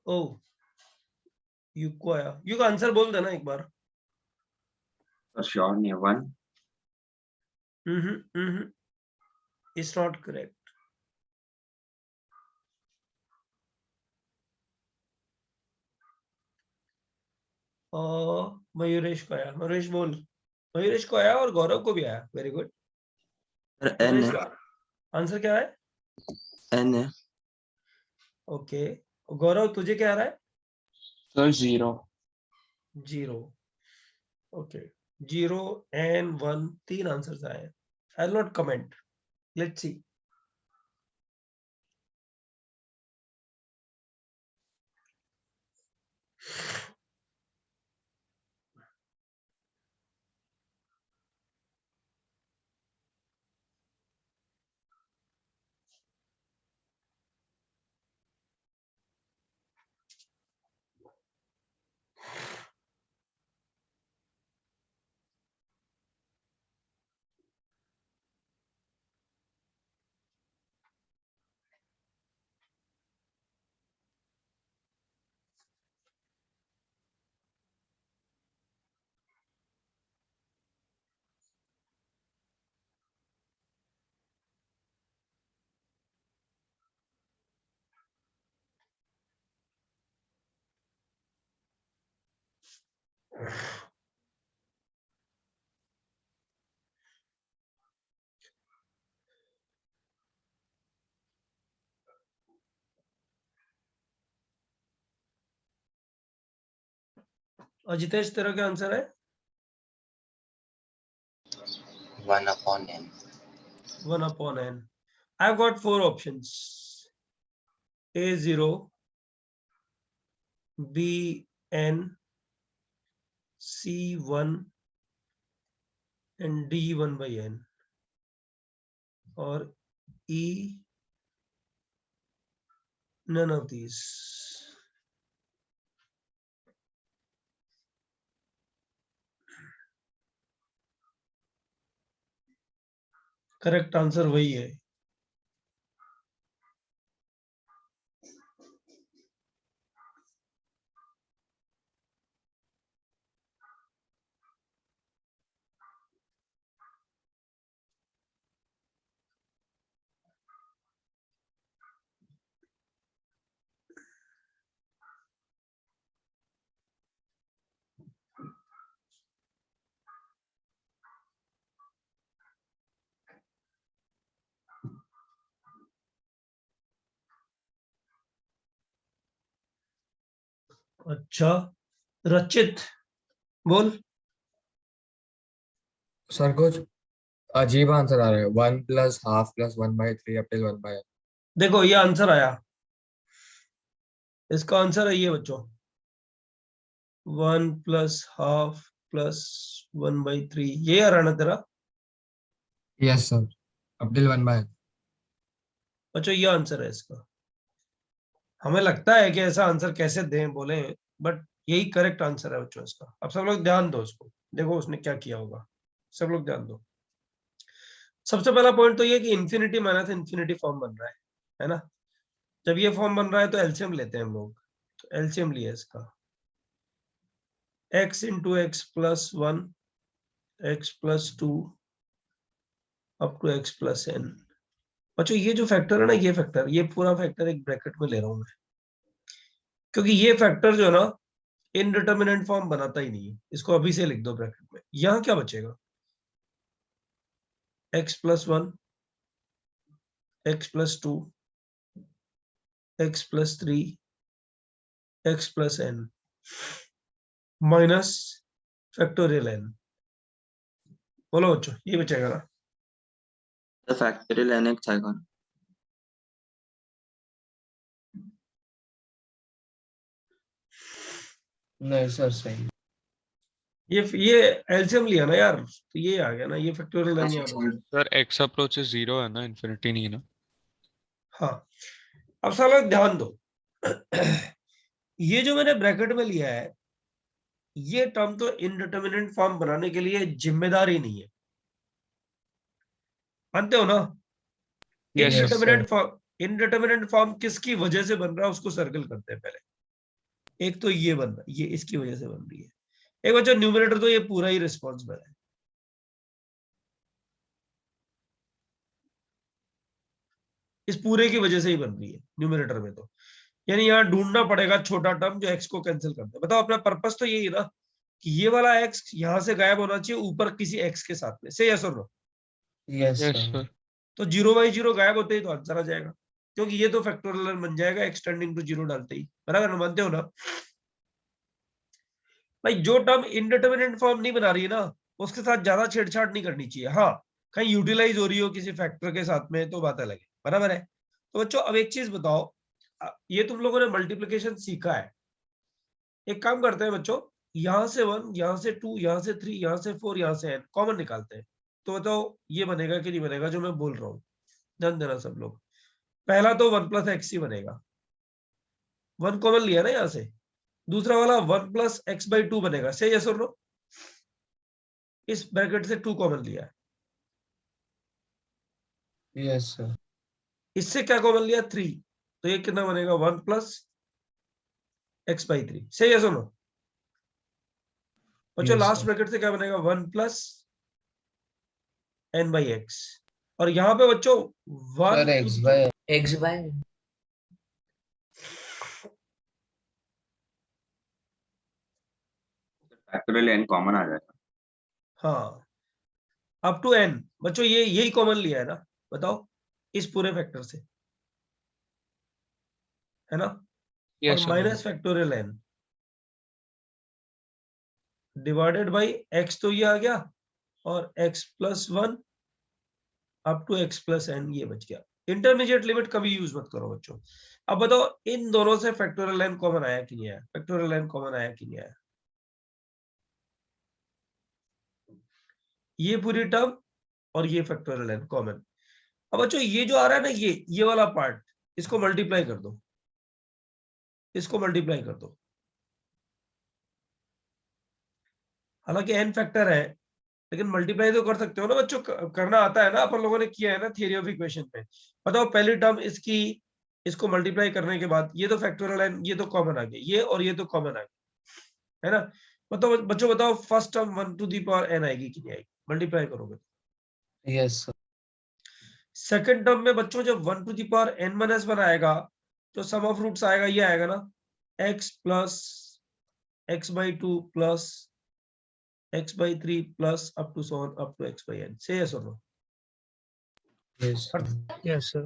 ओ युग को आया, युग आंसर बोल देना एक बार। श्योर नहीं है 1। It's not correct. मयूरेश को आया, मयूरेश बोल। मयूरेश को आया और गौरव को भी आया, वेरी गुड। सर एन मयूरेश है, का आंसर क्या है? एन है। ओके, गौरव तुझे क्या आ रहा है? सर 0। 0। ओके, 0 and 1, 3 आंसर्स आए। I will not comment, let's see. और जितेश तेरा क्या आंसर है? 1/n. 1/n. I've got 4 options: A0, BN, C1 and D1/n, or E none of these. Correct answer वही है। अच्छा, रचित बोल। सर कुछ अजीब आंसर आ रहा है, 1 + ½ + 1/3 up till 1/n. देखो ये आंसर आया, इसका आंसर है ये बच्चों, 1 + ½ + 1/3, ये आ रहा ना तेरा yes sir, up till 1/n. बच्चों, ये आंसर है इसका। हमें लगता है कि ऐसा आंसर कैसे दें बोले, बट यही करेक्ट आंसर है बच्चों इसका। अब सब लोग ध्यान दो इसको, देखो उसने क्या किया होगा, सब लोग ध्यान दो। सबसे पहला पॉइंट तो ये कि इंफिनिटी माइनस इंफिनिटी फॉर्म बन रहा है ना। जब ये फॉर्म बन रहा है तो एलसीएम लेते हैं हम लोग, तो एलसीएम लिया इसका, x × x + 1, x + 2 up to x + n। बच्चों ये जो फैक्टर है ना, ये फैक्टर, ये पूरा फैक्टर एक ब्रैकेट में ले रहा हूं मैं, क्योंकि ये फैक्टर जो है ना इनडिटर्मिनेंट फॉर्म बनाता ही नहीं है। इसको अभी से लिख दो ब्रैकेट में। यहां क्या बचेगा, x + 1, x + 2 x plus 3 x plus n minus factorial n। बोलो बच्चों, ये बचेगा ना? तो फैक्टोरियल nx आएगा ना? नहीं सर सही। ये एलसीएम लिया ना यार, तो ये आ गया ना, ये फैक्टोरियल n यहाँ बचा। सर x अप्रोचेस 0 है ना, इन्फिनिटी नहीं है ना? हाँ, अब साला ध्यान दो। ये जो मैंने ब्रैकेट में लिया है, ये टर्म तो इनडिटरमिनेट फॉर्म बनाने के लिए जिम्मेदार ही नहीं है, मानते हो ना? Yes, sir. इनडिटरमिनेट फॉर्म किसकी वजह से बन रहा है उसको सर्कल करते हैं पहले। एक तो ये बन रहा है, ये इसकी वजह से बन रही है। एक बच्चा न्यूमरेटर तो ये पूरा ही रिस्पॉन्सिबल है, इस पूरे की वजह से ही बन रही है न्यूमरेटर में तो। यानी यहाँ ढूंढना पड़ेगा छोटा टर्म जो एक्स को कैंसिल करता है। बताओ, अपना पर्पस तो यही है ना कि ये वाला एक्स यहाँ से गायब होना चाहिए ऊपर किसी एक्स के साथ में, से यस और no? Yes Yes, sir. sir. तो 0/0 गायब होते ही तो आंसर आ जाएगा, क्योंकि ये तो फैक्टोरियल बन जाएगा एक्सटेंडिंग टू 0 डालते ही। बराबर ना, मानते हो ना भाई? जो टर्म इनडिटरमिनेट फॉर्म नहीं बना रही है ना, उसके साथ ज्यादा छेड़छाड़ नहीं करनी चाहिए। हाँ, कहीं यूटिलाइज हो रही हो किसी फैक्टर के साथ में तो बात अलग है। बराबर है? तो बच्चों अब एक चीज बताओ, ये तुम लोगों ने मल्टीप्लिकेशन सीखा है, एक काम करते हैं बच्चों, यहाँ से 1, यहाँ से 2, यहाँ से 3, यहाँ से 4, यहाँ से n कॉमन निकालते हैं। तो बताओ ये बनेगा कि नहीं बनेगा जो मैं बोल रहा हूँ? ध्यान देना सब लोग। पहला तो 1 + x ही बनेगा, 1 कॉमन लिया ना यहाँ से। दूसरा वाला 1 + x/2 बनेगा, से यस और नो? इस ब्रैकेट से 2 कॉमन लिया है, यस सर। इससे क्या कॉमन लिया? 3, तो ये कितना बनेगा? 1 + x/3, से यस और नो? बच्चों Yes, लास्ट sir. ब्रैकेट से क्या बनेगा? 1 + n/x। और यहाँ पे बच्चों 1 sir X by factorial n common आ जाएगा। हाँ, अप टू n। बच्चों ये यही कॉमन लिया है ना? बताओ, इस पूरे फैक्टर से, है ना? Yes, और sir. Minus factorial n divided by x, तो ये आ गया, और x + 1 up to x + n ये बच गया। इंटरमीडिएट लिमिट कभी यूज मत करो बच्चों। अब बताओ इन दोनों से फैक्टोरियल n कॉमन आया कि नहीं आया? फैक्टोरियल n कॉमन आया कि नहीं आया? ये पूरी टर्म और ये फैक्टोरियल n कॉमन। अब बच्चों ये जो आ रहा है ना, ये वाला पार्ट, इसको मल्टीप्लाई कर दो, इसको मल्टीप्लाई कर दो। हालांकि n फैक्टर है, लेकिन मल्टीप्लाई तो कर सकते हो ना बच्चों, करना आता है ना, अपन लोगों ने किया है ना थ्योरी ऑफ इक्वेशन में। बताओ पहली टर्म इसकी, इसको मल्टीप्लाई करने के बाद ये तो फैक्टोरियल n, ये तो कॉमन आ गया, ये और ये तो कॉमन आ गया, है ना? मतलब बच्चों बताओ फर्स्ट टर्म 1⁴n आएगी कि नहीं आएगी? मल्टीप्लाई करोगे। Yes sir. सेकंड टर्म में बच्चों जब 1⁴n - 1 आएगा तो सम ऑफ रूट्स आएगा, ये आएगा ना, x + x/2 + x/3 + up to so on up to x/n, से यस और नो? Yes yes sir.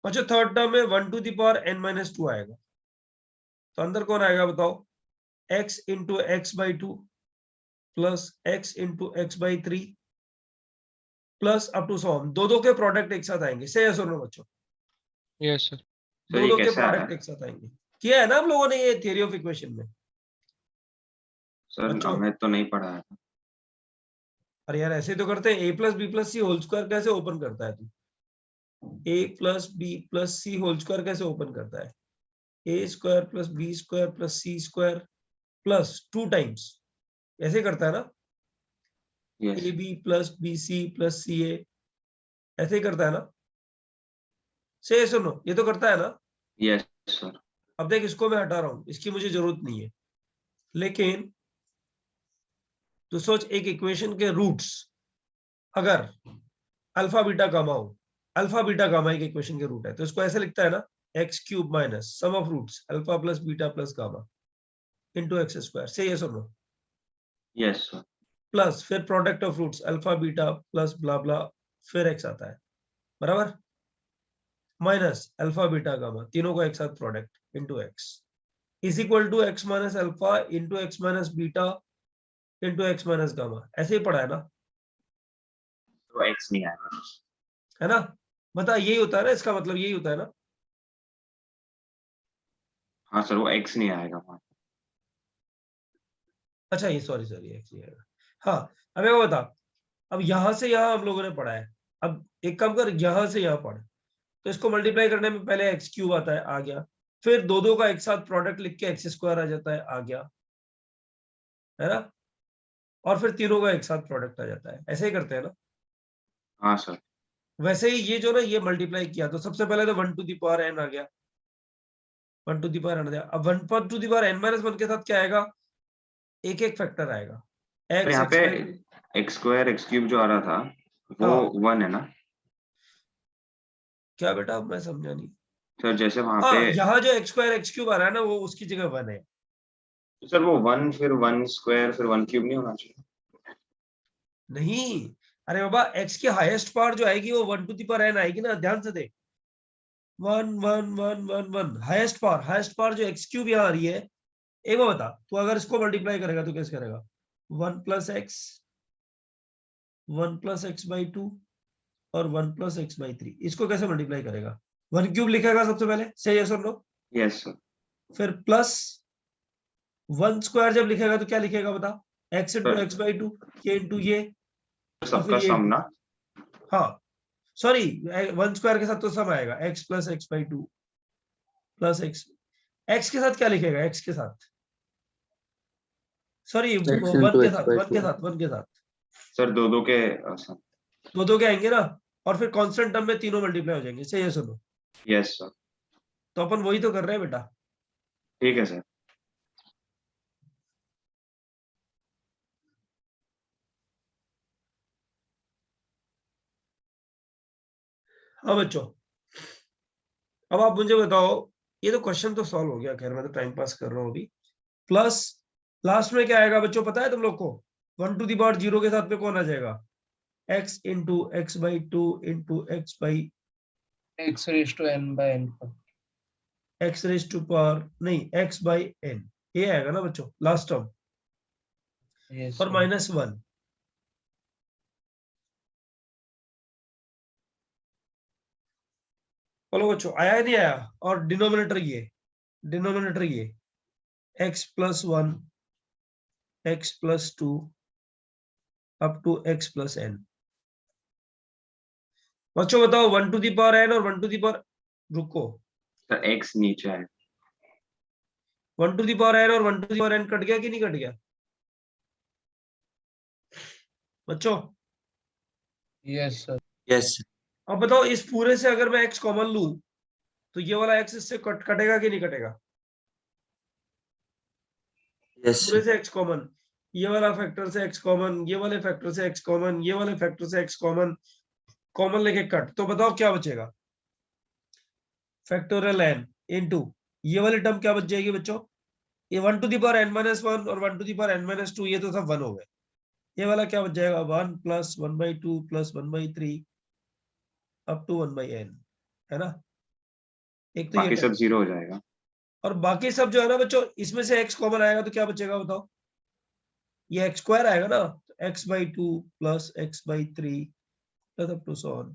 अच्छा, थर्ड टर्म में 1⁴n - 2 आएगा, तो अंदर कौन आएगा बताओ? x × x/2 + x × x/3 + up to so on। दो के प्रोडक्ट एक साथ आएंगे, से यस और नो बच्चों? Yes, sir. सर ये दो के कैसे आ रहा प्रोडक्ट है? एक साथ आएंगे। किया है ना हम लोगों ने ये थ्योरी ऑफ इक्वेशन में सर बच्चों? हमें तो नहीं पढ़ा है। अरे यार ऐसे तो करते हैं। a + b + c whole square कैसे ओपन करता है तू? a + b + c whole square कैसे ओपन करता है? a² + b² + c² + 2 टाइम्स, ऐसे करता है ना? यस ab + bc + ca, ऐसे ही करता है ना? से सुनो, ये तो करता है ना? Yes sir. अब देख, इसको मैं हटा रहा हूं, इसकी मुझे जरूरत नहीं है, लेकिन तो सोच एक इक्वेशन के रूट्स अगर अल्फा बीटा गामा हो, अल्फा बीटा गामा एक इक्वेशन के रूट है, तो इसको ऐसे लिखता है ना, x³ - sum of roots alpha + beta + gamma * x², से यस और नो? Yes sir. प्लस फिर product of roots alpha beta + blah blah, फिर x आता है। बराबर? माइनस अल्फा बीटा गामा, तीनों का एक साथ product into x is equal to x minus alpha into x minus beta into x minus gamma. ऐसे ही पढ़ा है ना, तो x नहीं आएगा। है ना? बता, यही होता है ना, इसका मतलब यही होता है ना? हाँ सर, वो x नहीं आएगा वहाँ। अच्छा, ये सॉरी x नहीं आएगा। हाँ, अब वो बता, अब यहां से यहां हम लोगों ने पढ़ा है, अब एक काम कर, यहां से यहां पढ़, तो इसको मल्टीप्लाई करने में पहले एक्स क्यूब आता है, आ गया, फिर दो का एक साथ प्रोडक्ट लिख के एक्स स्क्वायर आ जाता है, आ गया, है ना? और फिर तीनों का एक साथ प्रोडक्ट आ जाता है, ऐसे ही करते हैं ना? हाँ सर। वैसे ही ये जो ना, ये मल्टीप्लाई किया तो सबसे पहले तो 1 टू द पावर n आ गया, 1 टू द पावर n आ गया। अब 1 to the power n minus 1 के साथ क्या आएगा? एक एक फैक्टर आएगा, तो x यहाँ पे x x square x cube जो आ रहा था वो हाँ। 1 है ना क्या बेटा, मैं समझा नहीं। सर? जैसे वहां हाँ, पे यहाँ जो x स्क्वायर x क्यूब आ रहा है ना, वो उसकी जगह 1 है। सर वो 1 फिर 1 स्क्वायर फिर 1 क्यूब नहीं होना चाहिए? नहीं, अरे बाबा, x की हाईएस्ट पावर जो आएगी वो 1 टू द पावर n आएगी ना, ध्यान से देख, 1 1 1 1 1 हाईएस्ट पावर जो x क्यूब यहाँ आ रही है। एक बार बता, तू अगर इसको मल्टीप्लाई करेगा तो कैसे करेगा? 1 प्लस एक्स बाई 2 और 1 प्लस एक्स बाई 3, इसको कैसे मल्टीप्लाई करेगा? 1 क्यूब लिखेगा सबसे पहले, सही है सर? No, yes sir. फिर प्लस 1 स्क्वायर जब लिखेगा तो क्या लिखेगा बता? x into sir x by 2, ये इंटू ये, और सबका फिर ये सम into- ना? हाँ सॉरी, 1 स्क्वायर के साथ तो सम आएगा, x plus x by 2 plus x के साथ क्या लिखेगा? x के साथ, सॉरी, x 1 into के x साथ, by 1 के 2 साथ, 1 के साथ, सर दो के सम। दो के आएंगे ना, और फिर कांस्टेंट टर्म में तीनों मल्टीप्लाई हो जाएंगे, सही है? सुनो, यस सर। तो अपन वही तो कर रहे हैं बेटा। ठीक है सर। हाँ बच्चों, अब आप मुझे बताओ, ये तो क्वेश्चन तो सॉल्व हो गया, खैर मैं तो टाइम पास कर रहा हूँ अभी। प्लस लास्ट में क्या आएगा बच्चों, पता है तुम लोग को? 1 टू दी पावर 0 के साथ में कौन आ जाएगा? x into x by 2 into x by x raised to n by n पर। एक्स रेज टू पावर नहीं, x बाई n, ये आएगा ना बच्चों लास्ट टर्म, Yes, और sir. -1। बोलो बच्चों, आया नहीं आया? और डिनोमिनेटर ये x plus 1 x plus 2 up to x plus n। बच्चों बताओ, 1 टू दी पावर n और 1 टू दी पावर, रुको, सर x नीचे है। 1 टू दी पावर n और 1 to the power n cut गया कि नहीं कट गया बच्चों? Yes, sir. yes अब बताओ, इस पूरे से अगर मैं x कॉमन लूं तो ये वाला x इससे कटेगा कि नहीं कटेगा? yes पूरे से x कॉमन, ये वाला फैक्टर से x कॉमन, ये वाले फैक्टर से x कॉमन, ये वाले फैक्टर से x कॉमन, कॉमन लेके कट, तो बताओ क्या बचेगा? फैक्टोरियल n इनटू ये वाली टर्म क्या बच जाएगी बच्चों? ये 1 to the power n minus 1 और 1 to the power n minus 2, ये तो सब 1 हो गए। ये वाला क्या बच जाएगा? 1 plus 1 by 2 plus 1 by 3 up to 1 by n, है ना? एक तो ये बाकी सब टर्म, 0 हो जाएगा। और बाकी सब जो है ना बच्चों, इसमें से x कॉमन आएगा तो क्या बचेगा बताओ? ये x स्क्वायर आएगा ना, तो x by 2 plus x by 3 plus up to so on,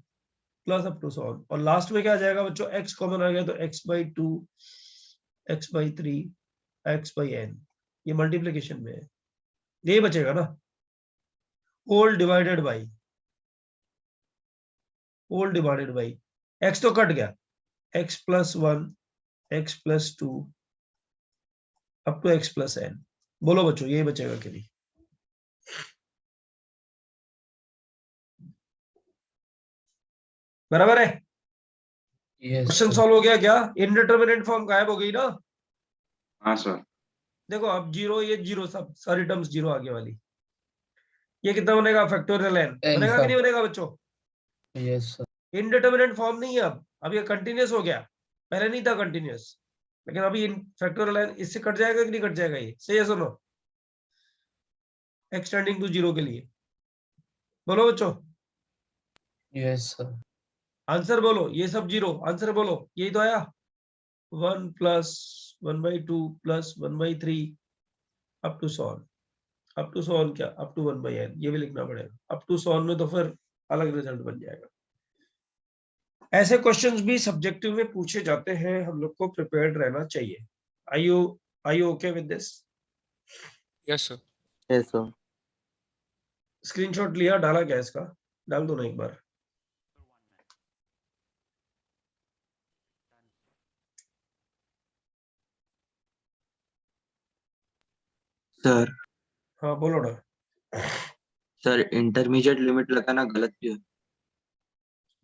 plus up to so on, और लास्ट में क्या आ जाएगा बच्चों? x कॉमन आ गया तो x by 2 x by 3 x by n, ये मल्टीप्लिकेशन में है, यही बचेगा ना, होल डिवाइडेड बाई x तो कट गया, x plus 1 x plus 2 up to x plus n। बोलो बच्चों, यही बचेगा कि नहीं? बराबर है? Yes, question sir. सॉल्व हो गया क्या? इनडिटरमिनेट फॉर्म गायब हो गई ना? हाँ सर। देखो अब जीरो, ये जीरो, सब सारी टर्म्स जीरो आगे वाली, ये कितना बनेगा? फैक्टोरियल n बनेगा कि नहीं बनेगा बच्चों? Yes, sir. इनडिटरमिनेट फॉर्म नहीं है अब ये कंटिन्यूस हो गया, पहले नहीं था कंटिन्यूस, लेकिन अभी फैक्टोरियल n इससे कट जाएगा कि नहीं कट जाएगा? ये सही है? सुनो, एक्सटेंडिंग टू जीरो के लिए, बोलो बच्चों। Yes, sir. आंसर बोलो, ये सब जीरो, आंसर बोलो, यही तो आया 1 plus 1/2 plus 1/3 up to so on, up to so on क्या, अप टू 1/n, ये भी लिखना पड़ेगा, अप टू सॉन में तो फिर अलग रिजल्ट बन जाएगा। ऐसे क्वेश्चंस भी सब्जेक्टिव में पूछे जाते हैं, हम लोग को प्रिपेयर्ड रहना चाहिए। Are you okay with this? Yes, sir. Yes, sir. Screenshot लिया, डाला क्या इसका, डाल दो ना एक बार। सर हाँ बोलो ना। सर इंटरमीडिएट लिमिट लगाना गलत क्यों है?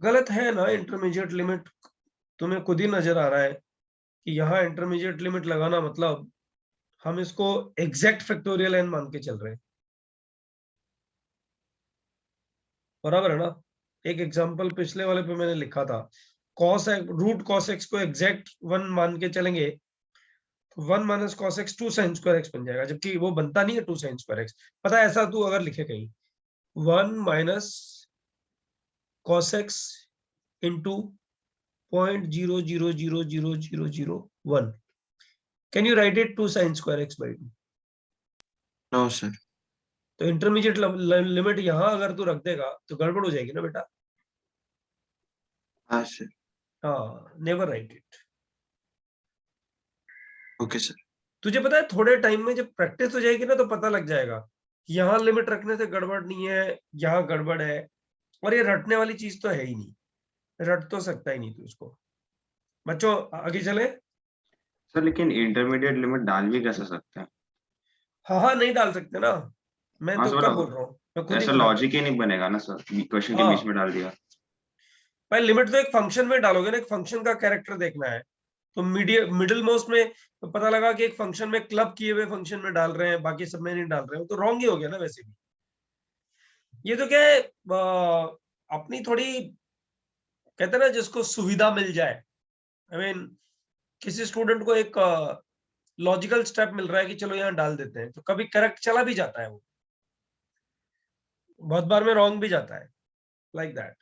गलत है ना, इंटरमीडिएट लिमिट तुम्हें खुद ही नजर आ रहा है कि यहाँ इंटरमीडिएट लिमिट लगाना मतलब हम इसको एग्जैक्ट फैक्टोरियल n मान के चल रहे हैं, बराबर है ना। एक एग्जांपल पिछले वाले पे मैंने लिखा था, रूट कॉस एक्स को एग्जैक्ट 1 मान के चलेंगे तो 1 minus cos x 2 sine square x बन जाएगा, जबकि वो बनता नहीं है 2 साइन स्क्वायर एक्स। पता है ऐसा तू अगर लिखे कहीं 1 minus cos x into 0.000001, can you write it 2 sine square x by 2? No sir. तो इंटरमीडिएट लिमिट यहां अगर तू रख देगा तो गड़बड़ हो जाएगी ना बेटा। हाँ सर। हाँ, never write it. Okay sir. तुझे पता है थोड़े टाइम में जब प्रैक्टिस हो जाएगी ना तो पता लग जाएगा कि यहाँ लिमिट रखने से गड़बड़ नहीं है, यहाँ गड़बड़ है, और ये रटने वाली चीज तो है ही नहीं, रट तो सकता ही नहीं तू इसको। बच्चों आगे चले। सर लेकिन इंटरमीडिएट लिमिट डाल भी कैसे सकते हैं? हाँ हाँ नहीं डाल सकते ना, मैं हाँ तो सर, कब बोल रहा हूँ, मैं खुद ही ऐसा बता रहा हूँ। लॉजिक ही नहीं बनेगा ना सर, क्वेश्चन के हाँ। बीच में डाल दिया। भाई लिमिट तो एक फंक्शन में डालोगे ना, एक फंक्शन का कैरेक्टर देखना है। तो मिडिल मोस्ट में तो पता लगा कि एक फंक्शन में क्लब किए हुए फंक्शन में डाल रहे हैं, बाकी सब में नहीं डाल रहे हो, तो रॉन्ग ही हो गया ना वैसे भी। ये तो क्या है, अपनी थोड़ी कहते हैं ना जिसको सुविधा मिल जाए, आई मीन किसी स्टूडेंट को एक लॉजिकल स्टेप मिल रहा है कि चलो यहाँ डाल देते हैं, तो कभी करेक्ट चला भी जाता है, वो बहुत बार में रॉन्ग भी जाता है, लाइक दैट।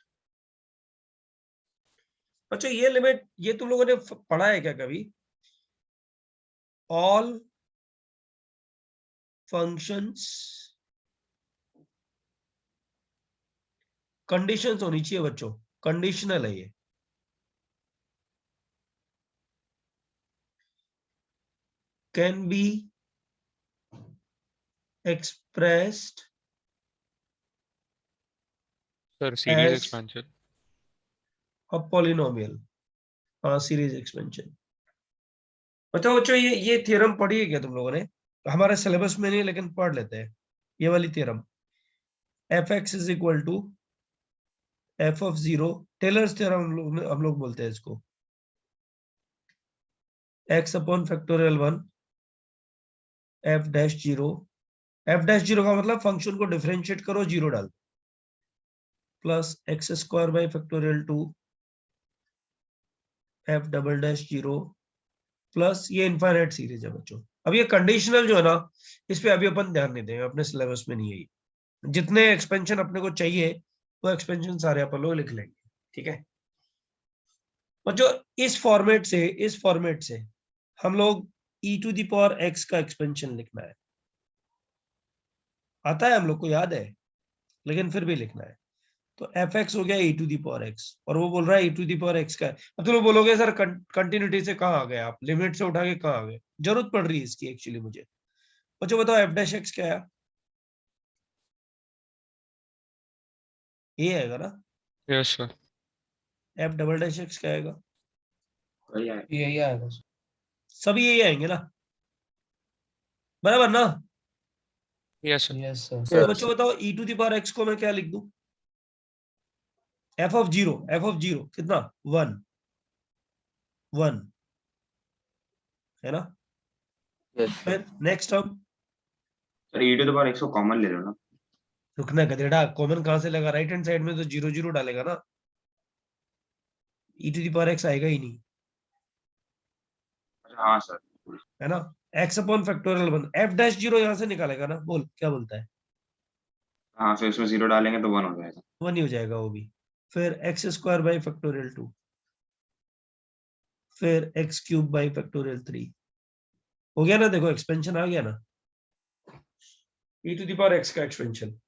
बच्चों ये लिमिट, ये तुम लोगों ने पढ़ा है क्या कभी? ऑल फंक्शंस, कंडीशंस होनी चाहिए बच्चों, कंडीशनल है ये। Can be expressed Sir, series as expansion. a polynomial, series expansion. बताओ बच्चों ये थ्योरम पढ़ी है क्या तुम लोगों ने? हमारे सिलेबस में नहीं लेकिन पढ़ लेते हैं ये वाली theorem, fx is equal to f of 0, Taylor's theorem हम लोग बोलते हैं इसको, x upon factorial 1 f dash 0, f dash 0 का मतलब फंक्शन को डिफरेंशिएट करो, 0 डाल, plus x square by factorial 2 f double dash 0 plus ये इनफाइनाइट सीरीज है बच्चों। अब ये कंडीशनल जो है ना, इस पे अभी अपन ध्यान नहीं देंगे, अपने सिलेबस में नहीं है ये। जितने एक्सपेंशन अपने को चाहिए वो एक्सपेंशन सारे अपन लोग लिख लेंगे, ठीक है बच्चों। इस फॉर्मेट से हम लोग e to the power x का एक्सपेंशन लिखना है, आता है हम लोग को, याद है, लेकिन फिर भी लिखना है। तो fx हो गया e to the power x, और वो बोल रहा है e to the power x का है। अब तुम लोग बोलोगे सर कंटिन्यूटी से कहाँ आ गए आप, लिमिट से उठा के कहाँ आ गए? जरूरत पड़ रही है इसकी एक्चुअली मुझे। बच्चों बताओ f डैश x क्या है? ये आएगा ना, Yes, sir. f double dash x क्या आएगा? वही है। यही आएगा सर। सभी यही आएंगे ना, बराबर ना? Yes, sir. Yes sir. तो बच्चों बताओ e to the power x को मैं क्या लिख दूं? f ऑफ 0 कितना? 1 है ना। यस फिर next term, sir e to the power x को कॉमन ले लो ना। रुकना गधेड़ा, कॉमन कहां से लगा? राइट हैंड साइड में तो 0 डालेगा ना, e to the power x आएगा ही नहीं, हाँ सर। है ना। x upon factorial 1, f dash 0 यहां से निकालेगा ना, बोल क्या बोलता है? हाँ, फिर उसमें 0 डालेंगे तो 1 हो जाएगा। 1 ही हो जाएगा वो भी। फिर एक्स स्क्वायर बाई फैक्टोरियल 2, फिर एक्स क्यूब बाई फैक्टोरियल 3। हो गया ना, देखो एक्सपेंशन आ गया ना, e to the power x का एक्सपेंशन।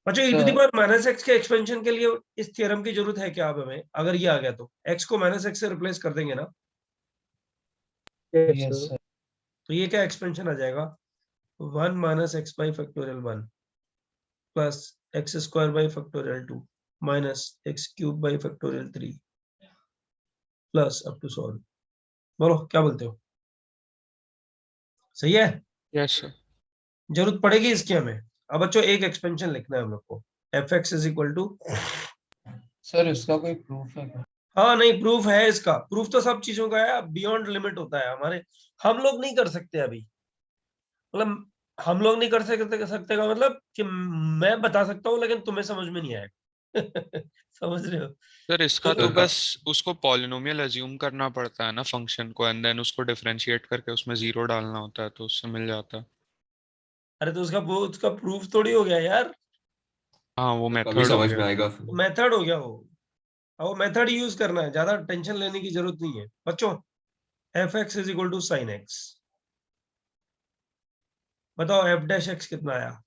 अच्छा, e to the power minus x के एक्सपेंशन के लिए इस थ्योरम की जरूरत है क्या अब हमें? अगर ये आ गया तो x को माइनस x से रिप्लेस कर देंगे ना, Yes, sir. तो ये क्या एक्सपेंशन आ जाएगा? 1 minus x by factorial 1 plus x square by factorial 2 minus x cube by factorial 3 plus up to so on. बोलो क्या बोलते हो? सही है? Yes, sir. जरूरत पड़ेगी इसकी हमें। अब बच्चों एक एक्सपेंशन लिखना है हम लोग को, f x is equal to, sir इसका कोई प्रूफ है क्या? हाँ नहीं प्रूफ है इसका, प्रूफ तो सब चीजों का है, बियॉन्ड लिमिट होता है हमारे, हम लोग नहीं कर सकते अभी, मतलब हम लोग नहीं कर सकते का मतलब कि मैं बता सकता हूँ लेकिन तुम्हें समझ में नहीं आएगा। समझ रहे हो? सर इसका तो- तो बस उसको पॉलिनोमियल अज्यूम करना पड़ता है ना फंक्शन को, एंड देन उसको डिफरेंशिएट करके उसमें जीरो डालना होता है, तो उससे मिल जाता है। अरे तो उसका प्रूफ थोड़ी हो गया यार, हाँ वो कभी मेथड हो समझ में गया। आएगा। मेथड हो गया वो, अब वो मेथड यूज करना है, ज्यादा टेंशन लेने की जरूरत नहीं है बच्चों। F x is equal to sine x, बताओ एफ डैश एक्स कितना आया?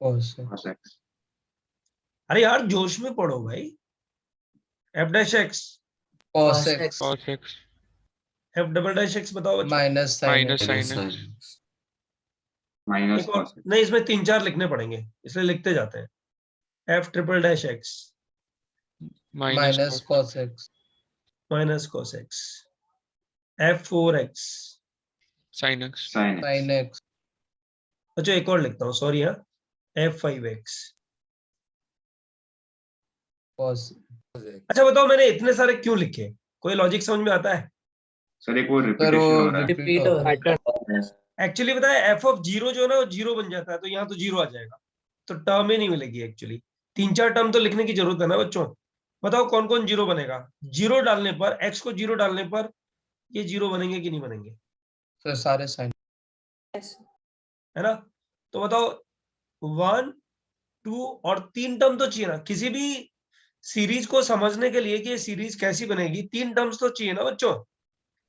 Cos x. cos x अरे यार जोश में पढ़ो भाई। F dash x, Cos x cos x f double dash x बताओ बच्चों। minus sin minus x. Sine Minus x sin. Minus एक और cos x नहीं, इसमें 3-4 लिखने पड़ेंगे इसलिए लिखते जाते हैं। F triple dash x minus Minus cos x. Minus cos x, f 4x। Sine x sin x Sin x. अच्छा एक और लिखता हूँ, सॉरी हाँ, एफ 5x। Cos. अच्छा बताओ मैंने इतने सारे क्यों लिखे, कोई लॉजिक समझ में आता है? सर एक वो सर रिपीटेशन वो हो रहा है। repeat हो रहा है. एक्चुअली पता है एफ ऑफ जीरो जो है ना वो जीरो बन जाता है, तो यहाँ तो जीरो आ जाएगा, तो टर्म ही नहीं मिलेगी एक्चुअली। 3-4 टर्म तो लिखने की जरूरत है ना बच्चों। बताओ कौन कौन जीरो बनेगा? जीरो डालने पर, एक्स को जीरो डालने पर ये जीरो बनेंगे कि नहीं बनेंगे? सर सारे sin. है ना? तो बताओ 1, 2 और 3 टर्म तो चाहिए ना किसी भी सीरीज को समझने के लिए कि ये सीरीज कैसी बनेगी, 3 टर्म्स तो चाहिए ना बच्चों।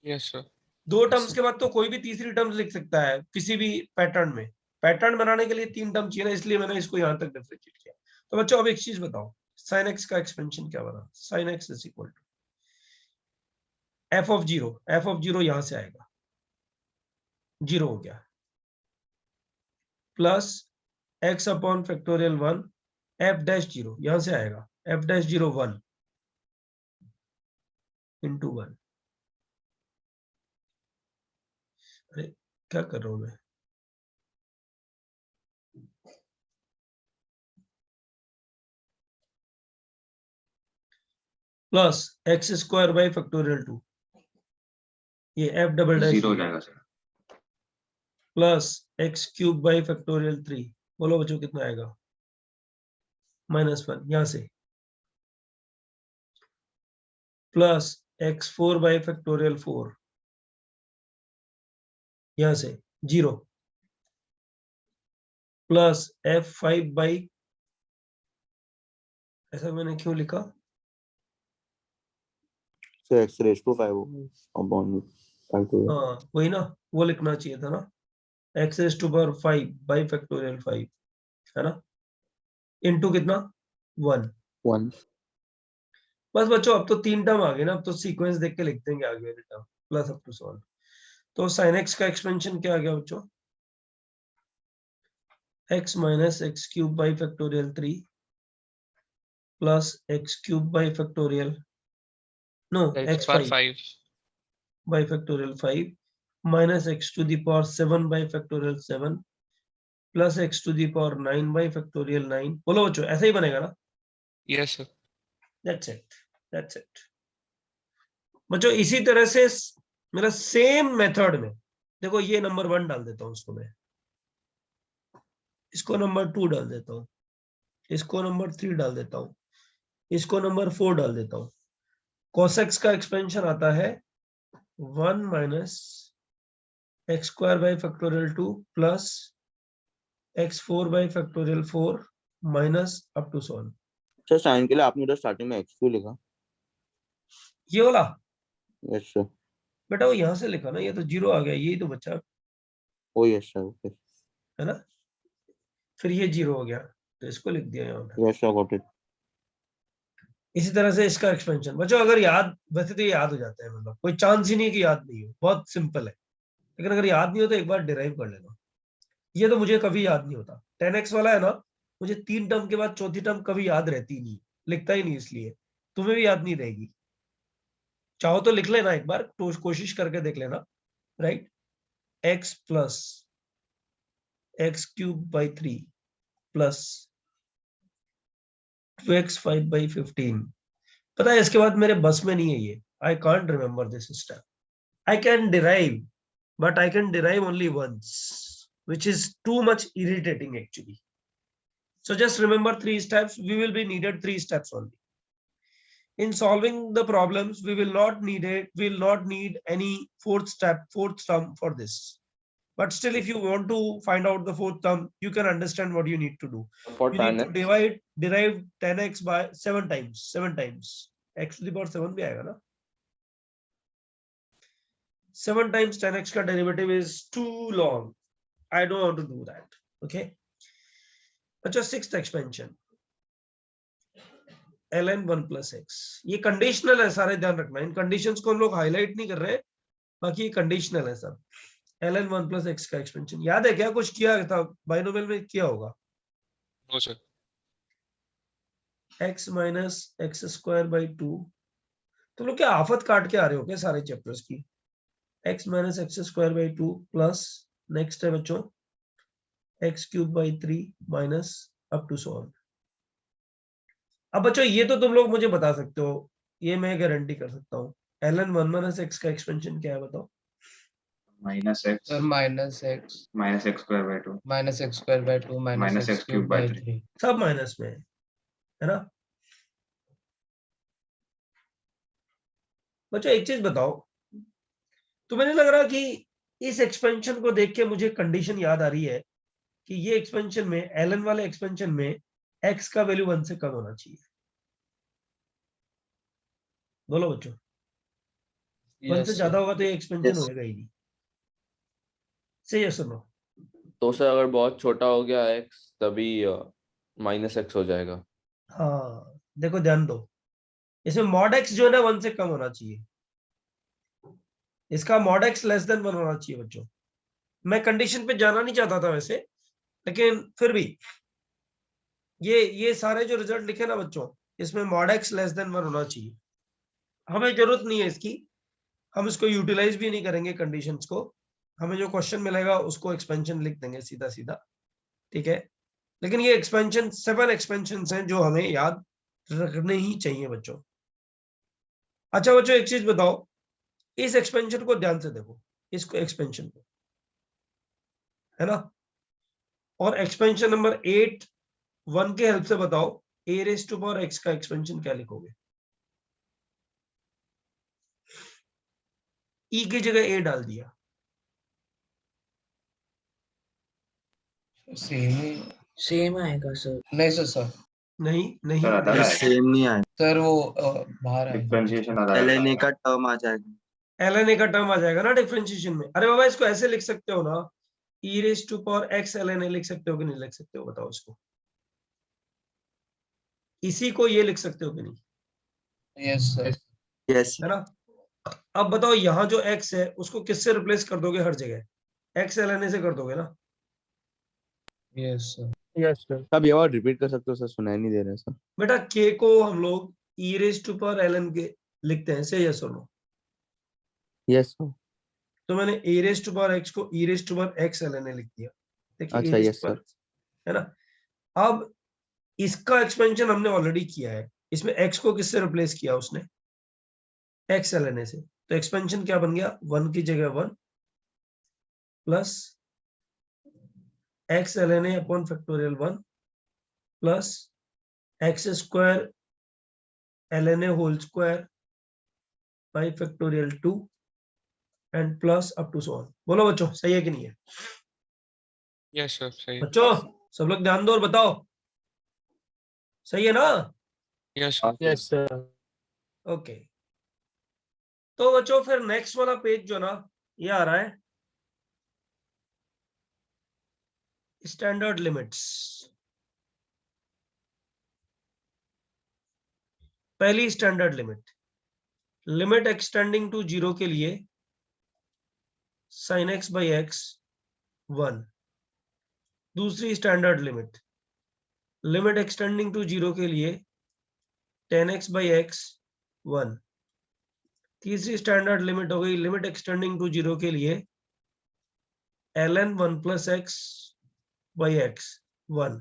यस सर 2 टर्म्स के बाद तो कोई भी तीसरी टर्म्स लिख सकता है किसी भी पैटर्न में, पैटर्न बनाने के लिए 3 टर्म चाहिए ना, इसलिए मैंने इसको यहाँ तक डिफरेंशिएट किया। तो बच्चों अब एक चीज बताओ, साइन एक्स का एक्सपेंशन क्या बना? Sine x is equal to f of zero, f of zero यहां से आएगा, जीरो हो गया, plus x upon factorial 1 f dash zero यहां से आएगा, एफ डैश जीरो 1 इंटू 1। अरे क्या कर रहा हूं मैं? Plus x square by factorial 2, ये एफ डबल डैश जीरो हो जाएगा sir. Plus x cube by factorial 3। बोलो बच्चों कितना आएगा? -1 यहां से, प्लस एक्स 4 बाई फैक्टोरियल 4 यहां से, जीरो, प्लस एफ 5 बाई, ऐसा मैंने क्यों लिखा? So x raised to 5 upon 5 to हाँ वही ना, वो लिखना चाहिए था ना, x raise to power 5 by factorial 5, है ना, इनटू कितना 1। 1. बस बच्चों अब तो 3 टर्म आ गए ना, अब तो सीक्वेंस देख के लिख देंगे आगे वाले term, plus up to solve. तो साइन एक्स का एक्सपेंशन क्या आ गया बच्चों? X minus x cube by factorial 3 plus x cube by factorial, no x power 5 5 by factorial 5 minus x to the power 7 by factorial 7 plus x to the power 9 by factorial 9। बोलो बच्चों ऐसा ही बनेगा ना? Yes sir That's it. That's it. बच्चों इसी तरह से मेरा सेम मेथड में देखो, ये नंबर 1 डाल देता हूं उसको मैं, इसको नंबर 2 डाल देता हूं, इसको नंबर 3 डाल देता हूं, इसको नंबर 4 डाल देता हूं। cos x का एक्सपेंशन आता है 1 minus x square by factorial 2 प्लस x4 by factorial 4 minus up to so on. Sir sine के लिए आपने उधर स्टार्टिंग में एक्स क्यों लिखा? ये वाला यस सर। बेटा वो यहाँ से लिखा ना, ये तो 0 आ गया, यही तो बच्चा ओ यस सर, ओके है ना, फिर ये 0 हो गया तो इसको लिख दिया यहाँ पे। Yes sir, got it. इसी तरह से इसका एक्सपेंशन बच्चों अगर याद, वैसे तो ये याद हो जाता है, मतलब कोई चांस ही नहीं कि याद नहीं हो, बहुत सिंपल है, लेकिन अगर याद नहीं हो तो एक बार डिराइव कर लेना। ये तो मुझे कभी याद नहीं होता, 10x वाला है ना, मुझे 3 टर्म के बाद चौथी टर्म कभी याद रहती नहीं, लिखता ही नहीं, इसलिए तुम्हें भी याद नहीं रहेगी। चाहो तो लिख लेना एक बार, तो कोशिश करके देख लेना, right. x plus x cube by 3 plus 2x 5 by 15। पता है इसके बाद मेरे बस में नहीं है ये, I can't remember this step. I can derive but I can derive only once, which is too much irritating actually. So just remember 3 steps. We will be needed 3 steps only. In solving the problems, we will not need any fourth step, fourth term for this. But still, if you want to find out the fourth term, you can understand what you need to do. For You need 10x, to derive 10x by 7 times. 7 times. X to the power 7 भी आएगा ना? 7 times 10x का derivative is too long. I don't want to do that. Okay. अच्छा, sixth expansion ln 1 plus x, ये conditional है, सारे ध्यान रखना, इन कंडीशंस को हम लोग हाईलाइट नहीं कर रहे, बाकी ये कंडीशनल है सब। ln 1 plus x का एक्सपेंशन याद है क्या? कुछ किया था बाइनोमियल में, किया होगा। No sir. x minus x square by 2, तुम लोग क्या आफत काट के आ रहे हो क्या सारे चैप्टर्स की? x minus x square by 2 plus next है बच्चों x cube by 3 minus up to so on। अब बच्चों ये तो तुम लोग मुझे बता सकते हो, ये मैं गारंटी कर सकता हूँ, ln 1 minus x का एक्सपेंशन क्या है बताओ? Minus x sir minus x square by 2 minus x square by 2 minus x cube by 3। सब माइनस में है ना बच्चों? एक चीज बताओ, तुम्हें नहीं लग रहा कि इस एक्सपेंशन को देख के मुझे कंडीशन याद आ रही है कि ये एक्सपेंशन में, ln वाले एक्सपेंशन में x का वैल्यू 1 से कम होना चाहिए? बोलो बच्चों, 1 से ज्यादा होगा तो ये एक्सपेंशन Yes. होएगा ही नहीं। सही है, सुनो। तो सर अगर बहुत छोटा हो गया x तभी माइनस एक्स हो जाएगा। हाँ देखो ध्यान दो, इसमें मॉड x जो है ना 1 से कम होना चाहिए, इसका मॉड x लेस देन 1 होना चाहिए बच्चों। मैं कंडीशन पे जाना नहीं चाहता था वैसे, लेकिन फिर भी ये सारे जो रिजल्ट लिखे ना बच्चों, इसमें मॉड x लेस देन 1 होना चाहिए। हमें जरूरत नहीं है इसकी, हम इसको यूटिलाइज भी नहीं करेंगे कंडीशंस को, हमें जो क्वेश्चन मिलेगा उसको एक्सपेंशन लिख देंगे सीधा सीधा, ठीक है। लेकिन ये एक्सपेंशन 7 एक्सपेंशन हैं जो हमें याद रखने ही चाहिए बच्चों। अच्छा बच्चों एक चीज बताओ, इस एक्सपेंशन को ध्यान से देखो, इसको एक्सपेंशन को, है ना, और एक्सपेंशन नंबर 8 1 के हेल्प से बताओ a raise to power x का एक्सपेंशन क्या लिखोगे? e की जगह a डाल दिया, सेम आएगा सर। नहीं सर नहीं नहीं सर अदर आएगा, सेम नहीं आएगा, सर वो बाहर आएगा। डिफरेंशिएशन अदर ln का टर्म आ जाएगा। ln का टर्म आ जाएगा ना डिफरेंशिएशन में। अरे बाबा इसको ऐसे लिख सकते हो ना, e raise to power x ln a लिख सकते हो कि नहीं लिख सकते हो बताओ इसको? इसी को ये लिख सकते हो कि नहीं? Yes sir. यस है ना। अब बताओ यहाँ जो x है उसको किससे रिप्लेस कर दोगे? हर जगह x ln a से कर दोगे ना। Yes sir. Yes sir. अब ये और रिपीट कर सकते हो सर, सुनाई नहीं दे रहा है सर। बेटा k को हम लोग e raise to power ln के लिखते हैं, से यस और नो? Yes sir. तो मैंने a raise to power x को e raise to power x ln a लिख दिया, देखिए अच्छा, a raise yes to power, है ना। अब इसका एक्सपेंशन हमने ऑलरेडी किया है, इसमें x को किससे रिप्लेस किया उसने? x ln a से। तो एक्सपेंशन क्या बन गया? 1 की जगह 1 plus x ln a upon factorial 1 plus x square ln a whole square by factorial 2 and plus up to so on. बोलो बच्चों सही है कि नहीं है? यस सर सही। बच्चों सब लोग ध्यान दो और बताओ, सही है ना? यस हाँ सर। सर। ओके, तो बच्चों फिर नेक्स्ट वाला पेज जो ना ये आ रहा है स्टैंडर्ड लिमिट्स। पहली standard limit, limit extending to 0 के लिए sin x by x 1। दूसरी standard limit, limit extending to 0 के लिए tan x by x 1। तीसरी स्टैंडर्ड लिमिट हो गई लिमिट एक्सटेंडिंग टू 0 के लिए ln 1 plus x by x 1।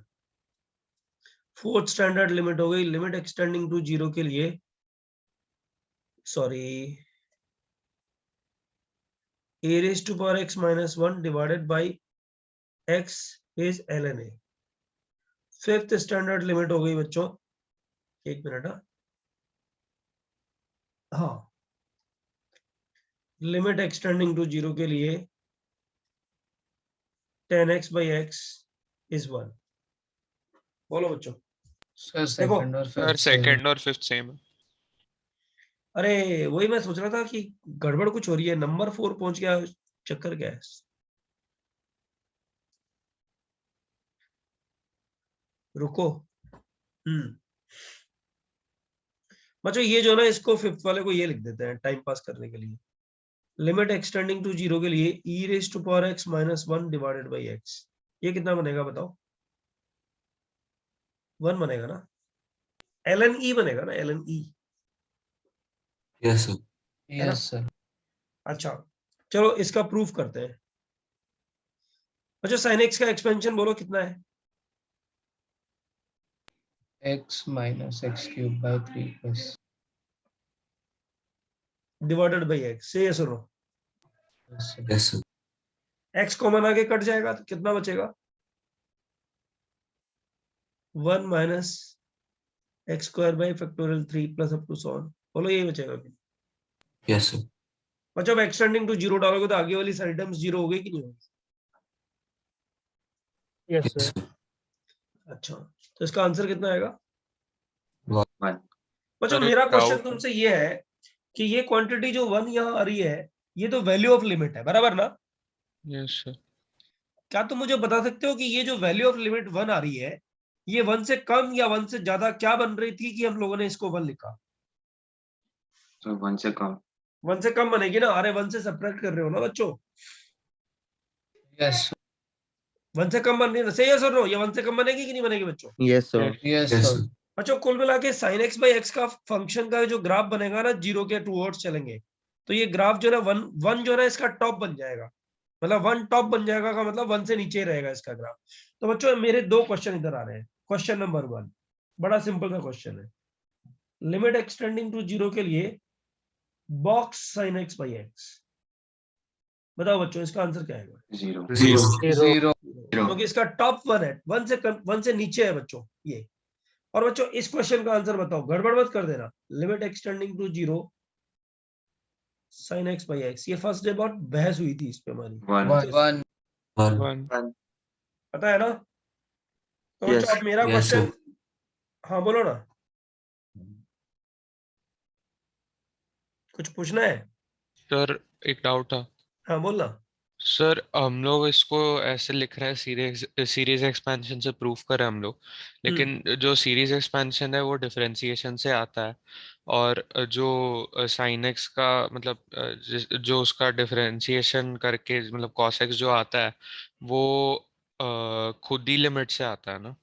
Fourth standard limit हो गई लिमिट एक्सटेंडिंग टू 0 के लिए, sorry, a raised to power x minus 1 divided by x is ln a। Fifth standard limit हो गई बच्चों, एक मिनट, हाँ, लिमिट एक्सटेंडिंग टू 0 के लिए tan x by x is 1। बोलो बच्चों। सर देखो सेकंड और सर फिफ्थ सेम है। सेकंड और फिफ्थ सेम है। अरे वही मैं सोच रहा था कि गड़बड़ कुछ हो रही है, नंबर 4 पहुंच गया, चक्कर क्या है? रुको। बच्चों ये जो ना, इसको फिफ्थ वाले को ये लिख देते हैं टाइम पास करने के लिए। लिमिट एक्सटेंडिंग टू 0 के लिए e raise to power x minus 1 divided by x, ये कितना बनेगा बताओ? 1 बनेगा ना? ln e बनेगा ना, ln e, यस सर। है ना? Yes sir. अच्छा चलो इसका प्रूफ करते हैं। अच्छा sin x का एक्सपेंशन बोलो कितना है? x minus x cube by 3 plus divided by x, से ये सुनो, यस सर। x कॉमन आगे कट जाएगा तो कितना बचेगा? 1 minus x square by factorial 3 plus up to so on. बोलो ये बचेगा कि? Yes sir. अच्छा अब एक्सटेंडिंग टू 0 डालोगे तो आगे वाली सारी टर्म्स 0 हो गई कि नहीं होगी? Yes sir. अच्छा तो इसका आंसर कितना आएगा? 1। बच्चों सर, मेरा एक क्वेश्चन doubt है। तुमसे ये है कि ये क्वांटिटी जो 1 यहाँ आ रही है, ये तो वैल्यू ऑफ लिमिट है, बराबर ना? Yes sir. क्या तुम मुझे बता सकते हो कि ये जो वैल्यू ऑफ लिमिट 1 आ रही है, ये 1 से कम या 1 से ज्यादा क्या बन रही थी कि हम लोगों ने इसको 1 लिखा? तो 1 से कम। 1 से कम बनेगी ना? अरे 1 से सब्ट्रैक्ट कर रहे हो ना बच्चों? यस 1 से कम बन रही है, सही है सर? नो, ये 1 से कम बनेगी कि नहीं बनेगी बच्चों? Yes sir. Yes yes sir. Sir. बच्चों कुल मिला के sin x by x का फंक्शन का जो ग्राफ बनेगा ना, 0 के टूवर्ड्स चलेंगे, तो ये ग्राफ जो है ना 1 जो है ना इसका टॉप बन जाएगा। मतलब 1 टॉप बन जाएगा का मतलब 1 से नीचे ही रहेगा इसका ग्राफ। तो बच्चों मेरे दो क्वेश्चन इधर आ रहे हैं। क्वेश्चन नंबर 1 बड़ा सिंपल सा क्वेश्चन है, लिमिट एक्सटेंडिंग टू 0 के लिए box sin x by x। बताओ बच्चों इसका आंसर क्या आएगा? 0। 0 क्योंकि इसका टॉप 1 है, 1 से नीचे है बच्चों ये। और बच्चों इस क्वेश्चन का आंसर बताओ, गड़बड़ मत कर देना। Limit extending to 0 sin x by x, ये फर्स्ट डे बहुत बहस हुई थी इस पे हमारी, 1 1 पता है ना? तो Yes, बच्चों अब मेरा yes, क्वेश्चन, हाँ बोलो ना, कुछ पूछना है? सर एक डाउट था। हाँ बोलना। सर हम लोग इसको ऐसे लिख रहे हैं, सीरीज एक्सपेंशन से प्रूफ करें हम लोग, लेकिन जो सीरीज एक्सपेंशन है वो डिफरेंशिएशन से आता है, और जो साइन एक्स का मतलब जो उसका डिफरेंशिएशन करके मतलब कॉस एक्स जो आता है वो खुद ही लिमिट से आता है ना?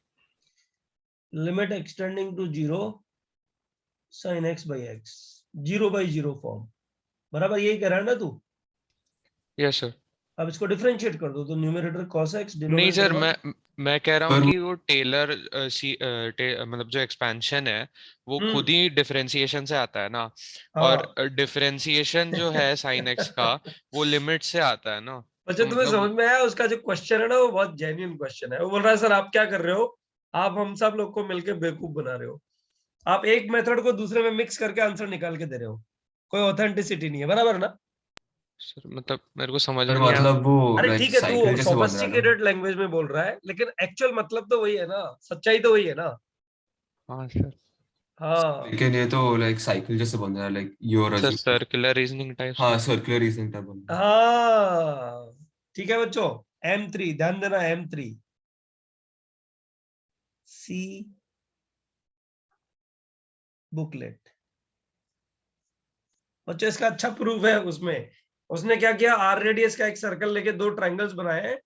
Limit extending to 0 sin x by x, 0 by 0 form, बराबर यही कह रहा है ना तू? Yes sir. अब इसको डिफरेंशिएट कर दो तो न्यूमरेटर cos x, नहीं सर, डिनोमिनेटर मैं कह रहा हूँ कि वो टेलर मतलब जो एक्सपेंशन है वो खुद ही डिफरेंशिएशन से आता है ना, और डिफरेंशिएशन जो है साइन एक्स का वो लिमिट से आता है ना, अच्छा तो तुम्हें समझ मतलब में आया? उसका जो क्वेश्चन है ना वो बहुत जेन्युइन क्वेश्चन है। वो बोल रहा है सर आप क्या कर रहे हो, आप हम सब लोग को मिलकर बेवकूफ बना रहे हो, आप एक मेथड को दूसरे में मिक्स करके आंसर निकाल के दे रहे हो, कोई ऑथेंटिसिटी नहीं है, बराबर ना? सर मतलब मेरे को समझ पर में नहीं आया। मतलब वो अरे लाइक ठीक है, साइकिल तू जैसे बन रहा है ना। सोफिस्टिकेटेड लैंग्वेज में बोल रहा है, लेकिन एक्चुअल मतलब तो वही है ना, सच्चाई तो वही है ना। हाँ सर। हाँ लेकिन ये तो लाइक साइकिल जैसे बन रहा है, like your sir assuming. Circular reasoning types हाँ, में। सर्कुलर रीजनिंग टाइप बन रहा है। हाँ ठीक है बच्चों, M3 ध्यान देना, M3 सी बुकलेट। बच्चों इसका अच्छा प्रूफ है, उसमें उसने क्या किया, आर रेडियस का एक सर्कल लेके दो ट्रायंगल्स बनाए हैं,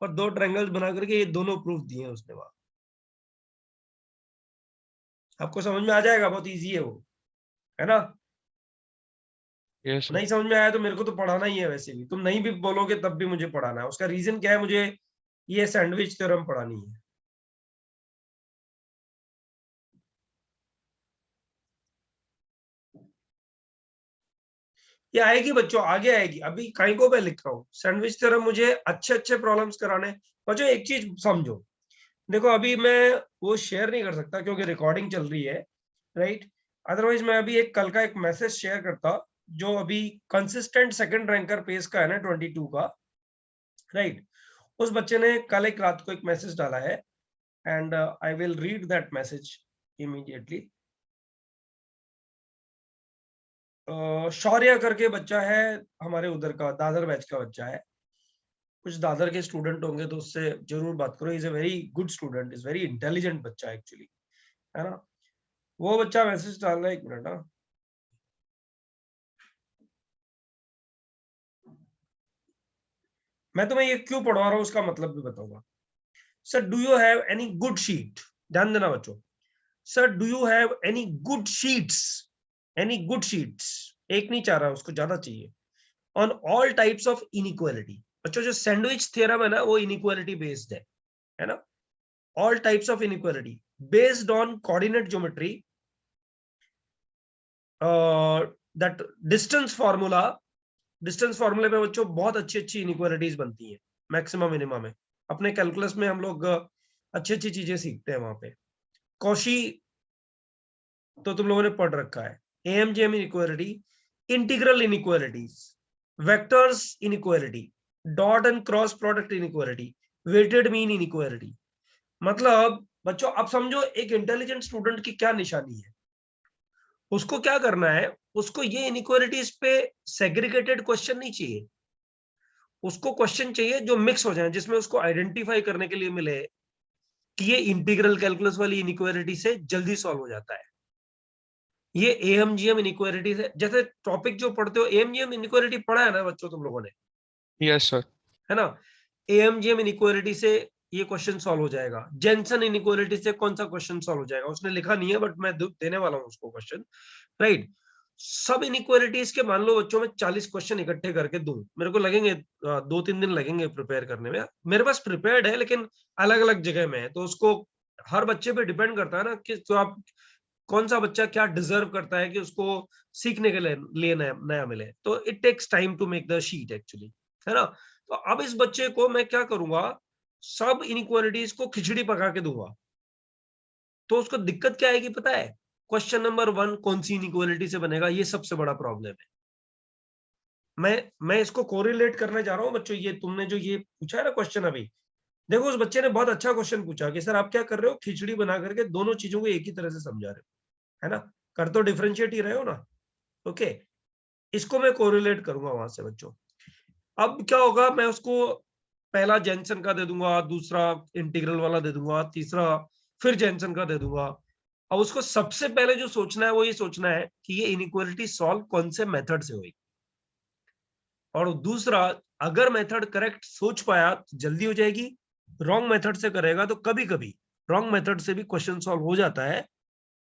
और दो ट्रायंगल्स बना करके ये दोनों प्रूफ दिए हैं उसने वहां। आपको समझ में आ जाएगा, बहुत इजी है वो, है ना। Yes sir. नहीं समझ में आया तो मेरे को तो पढ़ाना ही है, वैसे भी तुम नहीं भी बोलोगे तब भी मुझे पढ़ाना है। उसका रीजन क्या है, मुझे ये सैंडविच थ्योरम पढ़ानी है। ये आएगी बच्चों, आगे आएगी, अभी कहीं को मैं लिख रहा हूँ सैंडविच थ्योरम, मुझे अच्छे अच्छे प्रॉब्लम्स कराने। बच्चों एक चीज समझो, देखो अभी मैं वो शेयर नहीं कर सकता क्योंकि रिकॉर्डिंग चल रही है, राइट। अदरवाइज मैं अभी एक कल का एक मैसेज शेयर करता, जो अभी कंसिस्टेंट सेकंड रैंकर पेस का है ना 22 का, राइट। उस बच्चे ने कल एक रात को एक मैसेज डाला है, and I will read that message immediately. Shaurya करके बच्चा है, हमारे उधर का दादर बैच का बच्चा है। कुछ दादर के स्टूडेंट होंगे तो उससे जरूर बात करो, is a very good student, is very intelligent बच्चा एक्चुअली, है ना। वो बच्चा मैसेज डाल रहा है, एक मिनट ना। मैं तुम्हें ये क्यों पढ़वा रहा हूँ उसका मतलब भी बताऊंगा। Sir do you have any good sheet, ध्यान देना बच्चों। Sir do you have any good sheets, any good sheets, एक नहीं चाह रहा, उसको ज्यादा चाहिए, on all types of inequality. बच्चों जो सैंडविच थ्योरम है ना, वो इनइक्वालिटी बेस्ड है ना। All types of inequality based on coordinate geometry, that distance formula. Distance फार्मूले पे बच्चों बहुत अच्छी अच्छी इनइक्वालिटीज बनती हैं, मैक्सिमम मिनिमा में। अपने कैलकुलस में हम लोग अच्छी अच्छी चीजें सीखते हैं वहां पे। कौशी तो तुम लोगों ने पढ़ रखा है, AMGM inequality, integral inequalities, vectors inequality, dot and cross product inequality, weighted mean inequality. मतलब बच्चों अब समझो एक इंटेलिजेंट स्टूडेंट की क्या निशानी है। उसको क्या करना है, उसको ये इनइक्वालिटीज पे सेग्रीगेटेड क्वेश्चन नहीं चाहिए, उसको क्वेश्चन चाहिए जो मिक्स हो जाए, जिसमें उसको आइडेंटिफाई करने के लिए मिले कि ये इंटीग्रल कैलकुलस वाली इनइक्वालिटी से जल्दी सॉल्व हो जाता है, ये एएमजीएम इनइक्वालिटी से। जैसे टॉपिक जो पढ़ते हो, एएमजीएम इनइक्वालिटी पढ़ा है ना बच्चों तुम लोगों ने, यस सर। है ना। एएमजीएम इनइक्वालिटी से ये क्वेश्चन सॉल्व हो जाएगा, जेंसन इनइक्वालिटी से कौन सा क्वेश्चन सॉल्व हो जाएगा, उसने लिखा नहीं है बट मैं देने वाला हूं उसको क्वेश्चन, राइट। सब इनइक्वालिटीज के मान लो बच्चों में 40 क्वेश्चन इकट्ठे करके दूं, मेरे को लगेंगे 2-3 दिन लगेंगे प्रिपेयर करने में। मेरे पास प्रिपेयर्ड है लेकिन अलग अलग जगह में है, तो उसको हर बच्चे पे डिपेंड करता है ना कि तो आप कौन सा बच्चा क्या डिजर्व करता है कि उसको सीखने के लिए नया मिले। तो it takes time to make the sheet actually, है ना। तो अब इस बच्चे को मैं क्या करूंगा, सब इनइक्वालिटीज को खिचड़ी पका के दूंगा। तो उसको दिक्कत क्या आएगी पता है, क्वेश्चन नंबर 1 कौन सी इनइक्वालिटी से बनेगा, ये सबसे बड़ा प्रॉब्लम है। मैं इसको कोरिलेट करने जा रहा हूं बच्चों, ये तुमने जो ये पूछा है ना क्वेश्चन अभी, देखो उस बच्चे ने बहुत अच्छा क्वेश्चन पूछा कि सर आप क्या कर रहे हो, खिचड़ी बना करके दोनों चीजों को एक ही तरह से समझा रहे हो, है ना। कर तो डिफरेंशिएट ही रहे हो ना, ओके। इसको मैं कोरिलेट करूंगा वहां से बच्चों। अब क्या होगा, मैं उसको पहला जेंसन का दे दूंगा, दूसरा इंटीग्रल वाला दे दूंगा, तीसरा फिर जेंसन का दे दूंगा। अब उसको सबसे पहले जो सोचना है वो ये सोचना है कि ये इनइक्वालिटी सॉल्व कौन से मेथड से हुई, और दूसरा अगर मेथड करेक्ट सोच पाया तो जल्दी हो जाएगी, रॉन्ग मेथड से करेगा तो कभी कभी रॉन्ग मेथड से भी क्वेश्चन सॉल्व हो जाता है।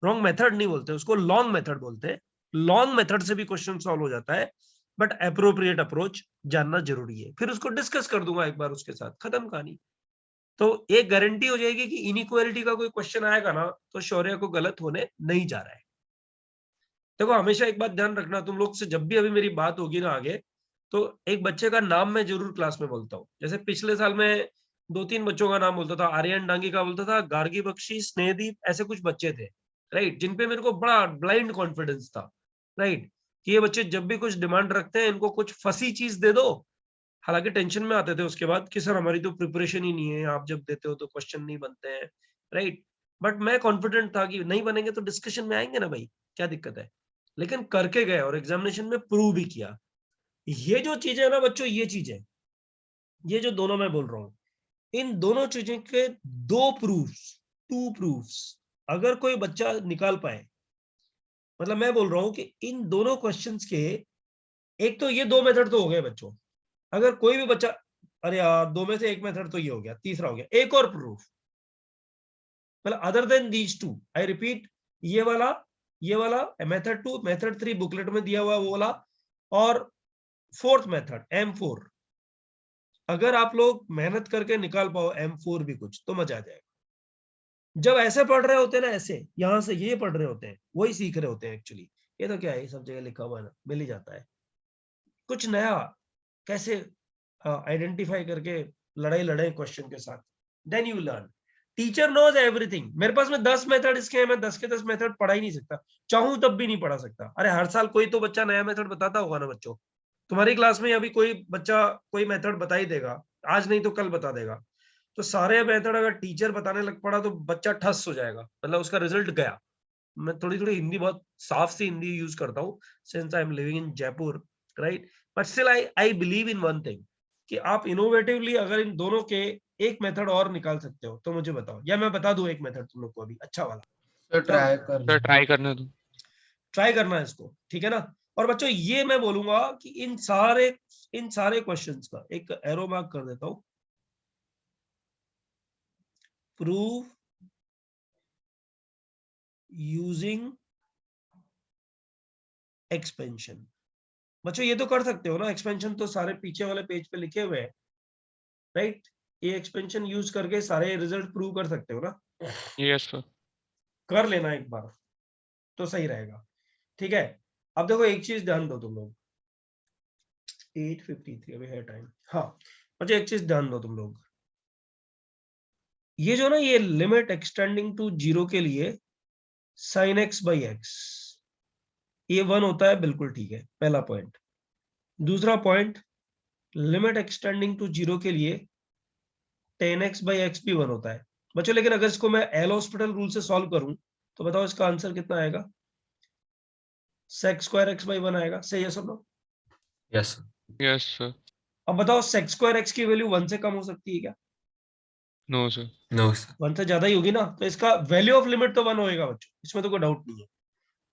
रॉन्ग मेथड नहीं बोलते उसको, लॉन्ग मेथड बोलते हैं। लॉन्ग मेथड से भी क्वेश्चन सॉल्व हो जाता है, बट अप्रोप्रिएट अप्रोच जानना जरूरी है। फिर उसको डिस्कस कर दूंगा एक बार उसके साथ, खत्म कहानी। तो एक गारंटी हो जाएगी कि इनइक्वालिटी का कोई क्वेश्चन आएगा ना तो शौर्य को गलत होने नहीं जा रहा है। देखो हमेशा एक बात ध्यान रखना, तुम लोग से जब भी अभी मेरी बात होगी ना आगे, तो एक बच्चे का नाम मैं जरूर क्लास में बोलता हूँ। जैसे पिछले साल में 2-3 बच्चों का नाम बोलता था, आर्यन डांगी का बोलता था, गार्गी बख्शी, स्नेहदीप, ऐसे कुछ बच्चे थे, राइट, जिनपे मेरे को बड़ा ब्लाइंड कॉन्फिडेंस था, राइट, कि ये बच्चे जब भी डिमांड डिमांड रखते हैं इनको कुछ फंसी चीज दे दो, हालांकि टेंशन में आते थे उसके बाद कि सर हमारी तो प्रिपरेशन ही नहीं है, आप जब देते हो तो क्वेश्चन नहीं बनते हैं, राइट। बट मैं कॉन्फिडेंट था कि नहीं बनेंगे तो डिस्कशन में आएंगे ना भाई, क्या दिक्कत है। लेकिन करके गए और एग्जामिनेशन में प्रूव भी किया। ये जो चीजें है ना बच्चों, ये चीजें, ये जो दोनों मैं बोल रहा हूँ, इन दोनों चीजों के दो प्रूफ्स, टू प्रूफ्स अगर कोई बच्चा निकाल पाए, मतलब मैं बोल रहा हूं कि इन दोनों क्वेश्चंस के, एक तो ये दो मेथड तो हो गए बच्चों, अगर कोई भी बच्चा, अरे यार दो में से एक मेथड तो ये हो गया, तीसरा हो गया एक और प्रूफ, मतलब other than these two, I repeat, ये वाला मेथड 2, मेथड 3 बुकलेट में दिया हुआ वो वाला, और फोर्थ मेथड M4, अगर आप लोग मेहनत करके निकाल पाओ M4 भी कुछ तो मजा आ जाएगा। जब ऐसे पढ़ रहे होते हैं ना, ऐसे यहां से ये पढ़ रहे होते हैं, वही सीख रहे होते हैं एक्चुअली। ये तो क्या है, सब जगह लिखा हुआ है ना, मिल ही जाता है। कुछ नया कैसे आइडेंटिफाई करके लड़ाई लड़े क्वेश्चन के साथ, then you learn. Teacher knows everything. मेरे पास में 10 मेथड इसके हैं, मैं 10 के 10 मेथड पढ़ा ही नहीं सकता, चाहूं तब भी नहीं पढ़ा सकता। अरे हर साल कोई तो बच्चा नया मेथड बताता होगा ना बच्चों, तुम्हारी क्लास में अभी कोई बच्चा कोई मेथड बता ही देगा, आज नहीं तो कल बता देगा। तो सारे मेथड अगर टीचर बताने लग पड़ा तो बच्चा ठस हो जाएगा, मतलब उसका रिजल्ट गया। मैं थोड़ी थोड़ी हिंदी बहुत साफ सी हिंदी यूज करता हूँ, since I am living in Jaipur, right. But still I believe in one thing, कि आप इनोवेटिवली अगर इन दोनों के एक मेथड और निकाल सकते हो तो मुझे बताओ, या मैं बता दूं एक मेथड तुम लोग को अभी अच्छा वाला। तो ट्राई करने दो, ट्राई करना है इसको, ठीक है ना। और बच्चों ये मैं बोलूंगा कि इन सारे क्वेश्चंस का एक एरो मार्क कर देता हूं, प्रूव यूजिंग एक्सपेंशन। बच्चों ये तो कर सकते हो ना, एक्सपेंशन तो सारे पीछे वाले पेज पे लिखे हुए हैं, राइट। ये एक्सपेंशन यूज करके सारे रिजल्ट प्रूव कर सकते हो ना, यस सर। कर लेना एक बार तो सही रहेगा, ठीक है। अब देखो एक चीज ध्यान दो तुम लोग, 8:53 अभी है टाइम। हाँ मुझे एक चीज ध्यान दो तुम लोग, ये जो ना ये लिमिट एक्सटेंडिंग टू 0 के लिए sin x by x ये 1 होता है, बिल्कुल ठीक है, पहला पॉइंट। दूसरा पॉइंट, लिमिट एक्सटेंडिंग टू 0 के लिए tan x by x भी 1 होता है बच्चों। लेकिन अगर इसको मैं एल हॉस्पिटल रूल से सॉल्व करूं तो बताओ इसका आंसर कितना आएगा, sec square x by 1 आएगा, सही है सब लोग? Yes yes sir. अब बताओ sec square x की वैल्यू 1 से कम हो सकती है क्या? No sir. नो सर 1 से ज्यादा ही होगी ना, तो इसका वैल्यू ऑफ लिमिट तो 1 होएगा बच्चों, इसमें तो कोई डाउट नहीं है।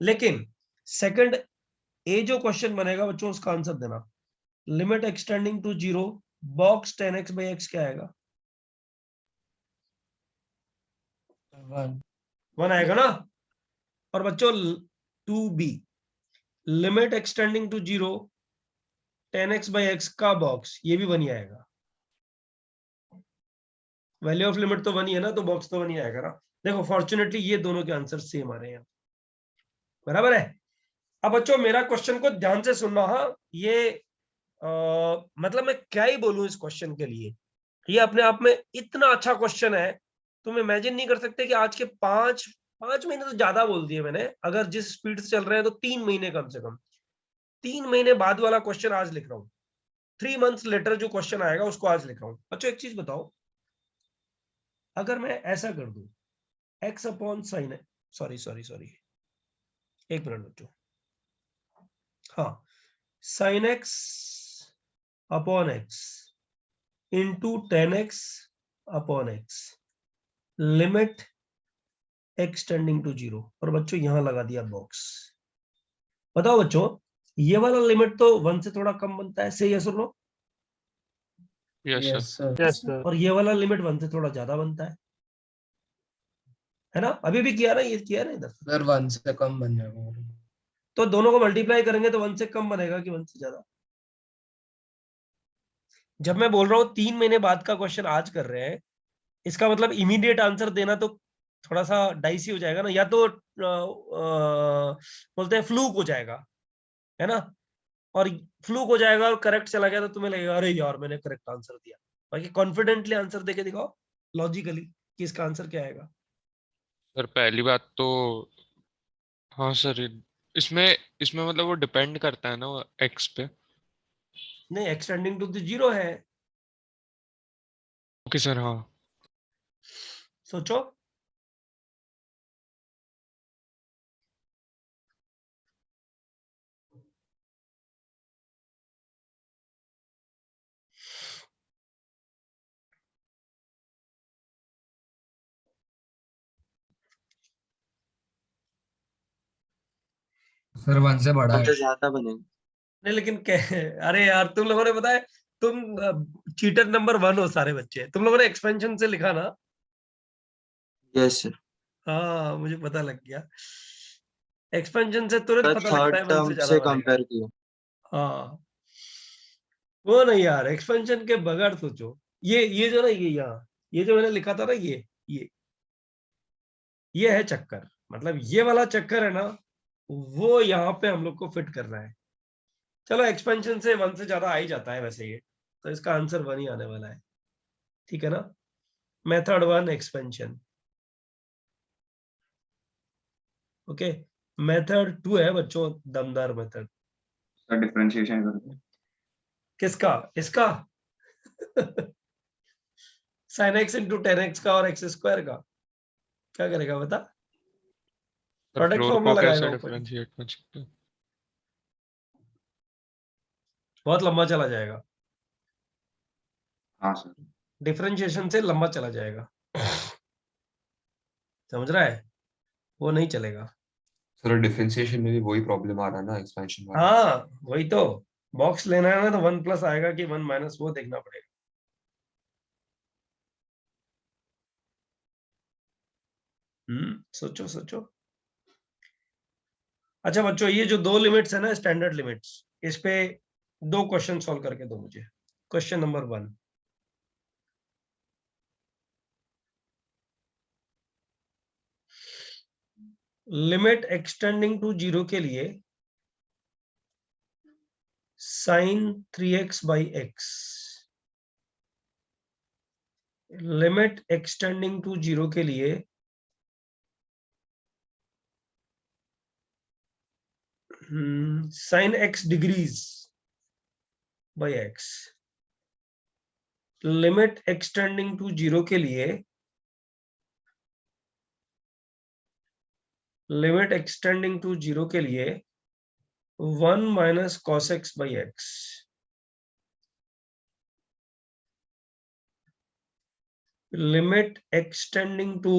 लेकिन सेकंड ए जो क्वेश्चन बनेगा बच्चों, उसका आंसर देना, limit extending to 0 box tan x by x क्या आएगा? 1 आएगा ना। और बच्चों 2b, limit extending to 0 tan x by x का बॉक्स, ये भी 1 ही आएगा। वैल्यू ऑफ लिमिट तो 1 ही है ना, तो बॉक्स तो 1 ही आएगा ना। देखो फॉर्चुनेटली ये दोनों के आंसर सेम आ रहे हैं, बराबर है। अब बच्चों मेरा क्वेश्चन को ध्यान से सुनना, हाँ ये मतलब मैं क्या ही बोलूं इस क्वेश्चन के लिए, ये अपने आप में इतना अच्छा क्वेश्चन है, तुम इमेजिन नहीं कर सकते कि आज के 5 महीने तो ज्यादा बोल दिए मैंने, अगर जिस स्पीड से चल रहे हैं तो 3 महीने कम से कम, 3 महीने बाद वाला क्वेश्चन आज लिख रहा हूँ, 3 months लेटर जो क्वेश्चन आएगा उसको आज लिख रहा हूँ। बच्चों एक चीज बताओ, अगर मैं ऐसा कर दूं x अपॉन साइन, सॉरी एक मिनट बच्चों, हाँ sine x upon x into tan x upon x limit extending to 0, और बच्चों यहां लगा दिया बॉक्स। बताओ बच्चों ये वाला लिमिट तो 1 से थोड़ा कम बनता है, सही है सुन लो? Yes sir. Yes, sir. और ये वाला लिमिट 1 से थोड़ा ज्यादा बनता है ना, अभी भी किया ना, ये किया ना इधर, सर 1 से कम बन जाएगा। तो दोनों को मल्टीप्लाई करेंगे तो 1 से कम बनेगा कि 1 से ज्यादा? जब मैं बोल रहा हूँ 3 महीने बाद का क्वेश्चन आज कर रहे हैं, इसका मतलब इमीडिएट आंसर देना तो थोड़ा सा डाइसी हो जाएगा ना, या तो बोलते हैं फ्लूक हो जाएगा, है ना। और फ्लूक हो जाएगा और करेक्ट चला गया तो तुम्हें लगेगा अरे यार मैंने करेक्ट आंसर दिया। बाकी कॉन्फिडेंटली आंसर देके दिखाओ लॉजिकली कि इसका आंसर क्या आएगा। सर पहली बात तो हाँ सर, इसमें इसमें मतलब वो डिपेंड करता है ना एक्स पे। नहीं, एक्सटेंडिंग टू द जीरो है। ओके सर, हाँ। सोचो। सर 1 से बड़ा है। तो ज्यादा बनेगा। नहीं लेकिन अरे यार, तुम लोगों ने बताया, तुम चीटर नंबर 1 हो सारे बच्चे। तुम लोगों ने एक्सपेंशन से लिखा ना? Yes sir. हाँ, मुझे पता लग गया। एक्सपेंशन से तुरंत सर पता लगता थर्ड है 1 से टर्म ज्यादा से बनेगा। कंपेयर किया। हाँ, वो नहीं यार, एक्सपेंशन के बगैर सोचो। ये जो ना, ये यहाँ, ये जो मैंने लिखा था ना, ये ये है चक्कर। मतलब ये वाला चक्कर है ना, वो यहाँ पे हम लोग को फिट करना है। चलो, एक्सपेंशन से 1 से ज्यादा आ ही जाता है वैसे ये, तो इसका आंसर 1 ही आने वाला है। ठीक है ना? Method 1 expansion. ओके। मेथड 2 है बच्चों, दमदार मेथड। सर डिफरेंशिएशन करके किसका? इसका sin x इंटू 10x का और x स्क्वायर का। क्या करेगा बता? सर प्रोडक्ट फ्लोर फॉर्मूला को लगाएगा कैसे ऊपर। डिफरेंशिएट कर सकते हैं? बहुत लंबा चला जाएगा, हाँ सर। डिफरेंशिएशन से लंबा चला जाएगा। समझ रहा है? वो नहीं चलेगा। सर डिफरेंशिएशन में भी वही प्रॉब्लम आ रहा है ना, एक्सपेंशन वाला। हाँ, वही तो। बॉक्स लेना है ना, तो 1 प्लस आएगा कि 1 माइनस, वो देखना पड़ेगा। सोचो सोचो। अच्छा बच्चों, ये जो 2 लिमिट्स है ना, स्टैंडर्ड लिमिट्स, इस पे 2 क्वेश्चन सॉल्व करके दो मुझे। Question number 1। Limit extending to 0 के लिए sin 3x by x, limit extending to 0 के लिए sin x degrees by x, limit extending to 0 के लिए लिमिट एक्सटेंडिंग टू 0 के लिए 1 minus cos x by x, limit extending to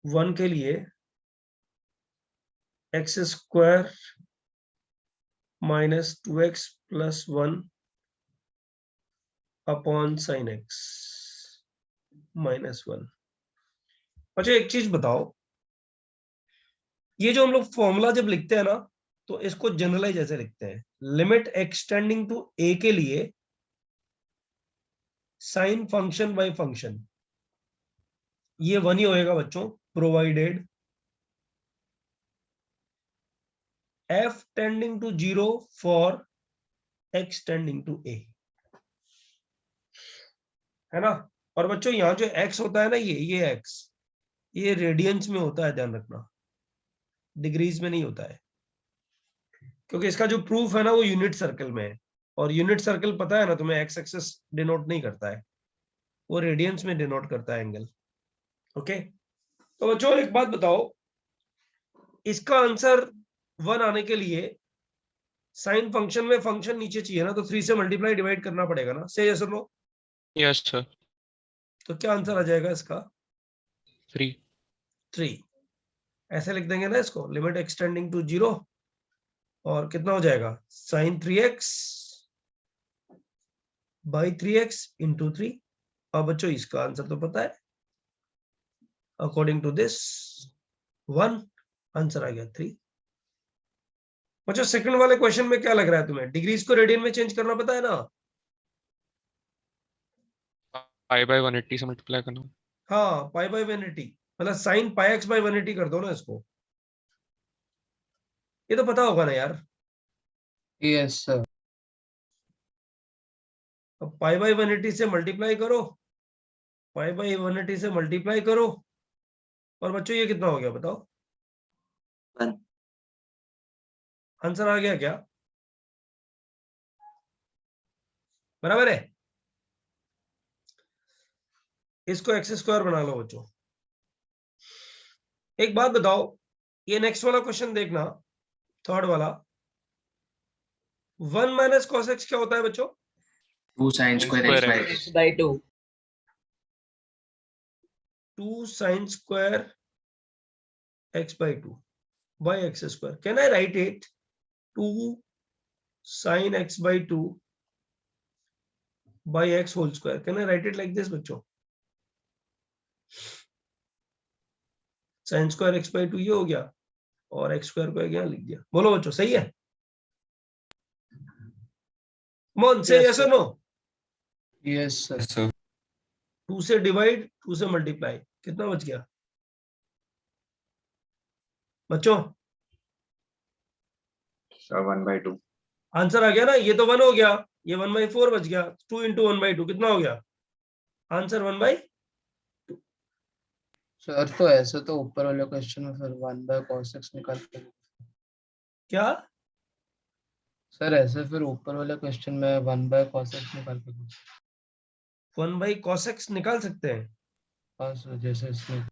1 के लिए x square minus 2x plus 1 upon sine x minus 1। अच्छा, एक चीज बताओ, ये जो हम लोग फॉर्मूला जब लिखते हैं ना, तो इसको जनरलाइज ऐसे लिखते हैं। लिमिट एक्सटेंडिंग टू a के लिए साइन फंक्शन बाय फंक्शन, ये 1 ही होएगा बच्चों, provided f tending to 0 for x tending to a, है ना? और बच्चों, यहाँ जो x होता है ना, ये x, ये रेडियंस में होता है, ध्यान रखना, डिग्रीज में नहीं होता है। क्योंकि इसका जो प्रूफ है ना, वो यूनिट सर्कल में है, और यूनिट सर्कल पता है ना तुम्हें, एक्स एक्सिस डिनोट नहीं करता है, वो रेडियंस में डिनोट करता है एंगल। ओके, तो बच्चों एक बात बताओ, इसका आंसर 1 आने के लिए साइन फंक्शन में फंक्शन नीचे चाहिए ना, तो 3 से मल्टीप्लाई डिवाइड करना पड़ेगा ना, से यस और नो? Yes sir. तो क्या आंसर आ जाएगा इसका? 3। ऐसे लिख देंगे ना इसको, लिमिट एक्सटेंडिंग टू 0, और कितना हो जाएगा, sign 3x by 3x into 3। अब बच्चों इसका आंसर तो पता है, अकॉर्डिंग टू दिस 1, आंसर आ गया 3। बच्चों सेकंड वाले क्वेश्चन में क्या लग रहा है तुम्हें, डिग्रीज को रेडियन में चेंज करना पता है ना? पाई बाय 180 से मल्टीप्लाई करना। हाँ, पाई बाय 180, मतलब साइन पाई एक्स बाय 180 कर दो ना इसको। ये तो पता होगा ना यार। Yes sir. अब पाई बाय 180 से मल्टीप्लाई करो, पाई बाय 180 से मल्टीप्लाई करो, और बच्चों ये कितना हो गया बताओ? 1। आंसर आ गया क्या? बराबर है। इसको एक्स स्क्वायर बना लो बच्चों। एक बात बताओ, ये नेक्स्ट वाला क्वेश्चन देखना, थर्ड वाला। 1 माइनस कॉस एक्स क्या होता है बच्चों? 2 sin square Square x by x. x. by 2 2 sin square x by 2 by x square. Can I write it 2 sin x by 2 by x whole square? Can I write it like this बच्चों? sin square x by 2 ये हो गया और x square को यहाँ लिख दिया। बोलो बच्चों, सही है? Come on, say yes or no? Yes, sir. 2 से डिवाइड, 2 से मल्टीप्लाई, कितना बच गया बच्चों? Sir, 1 by 2. आंसर आ गया ना? ये तो 1 हो गया, ये 1/4 बच गया। 2 into 1/2 कितना हो गया? आंसर 1/। सर तो ऐसे तो ऊपर वाले क्वेश्चन में फिर 1 by cos x निकाल के, क्या? सर ऐसे फिर ऊपर वाले क्वेश्चन में 1 by cos x निकाल के, 1/cos x निकाल सकते हैं। हाँ सर, जैसे इसमें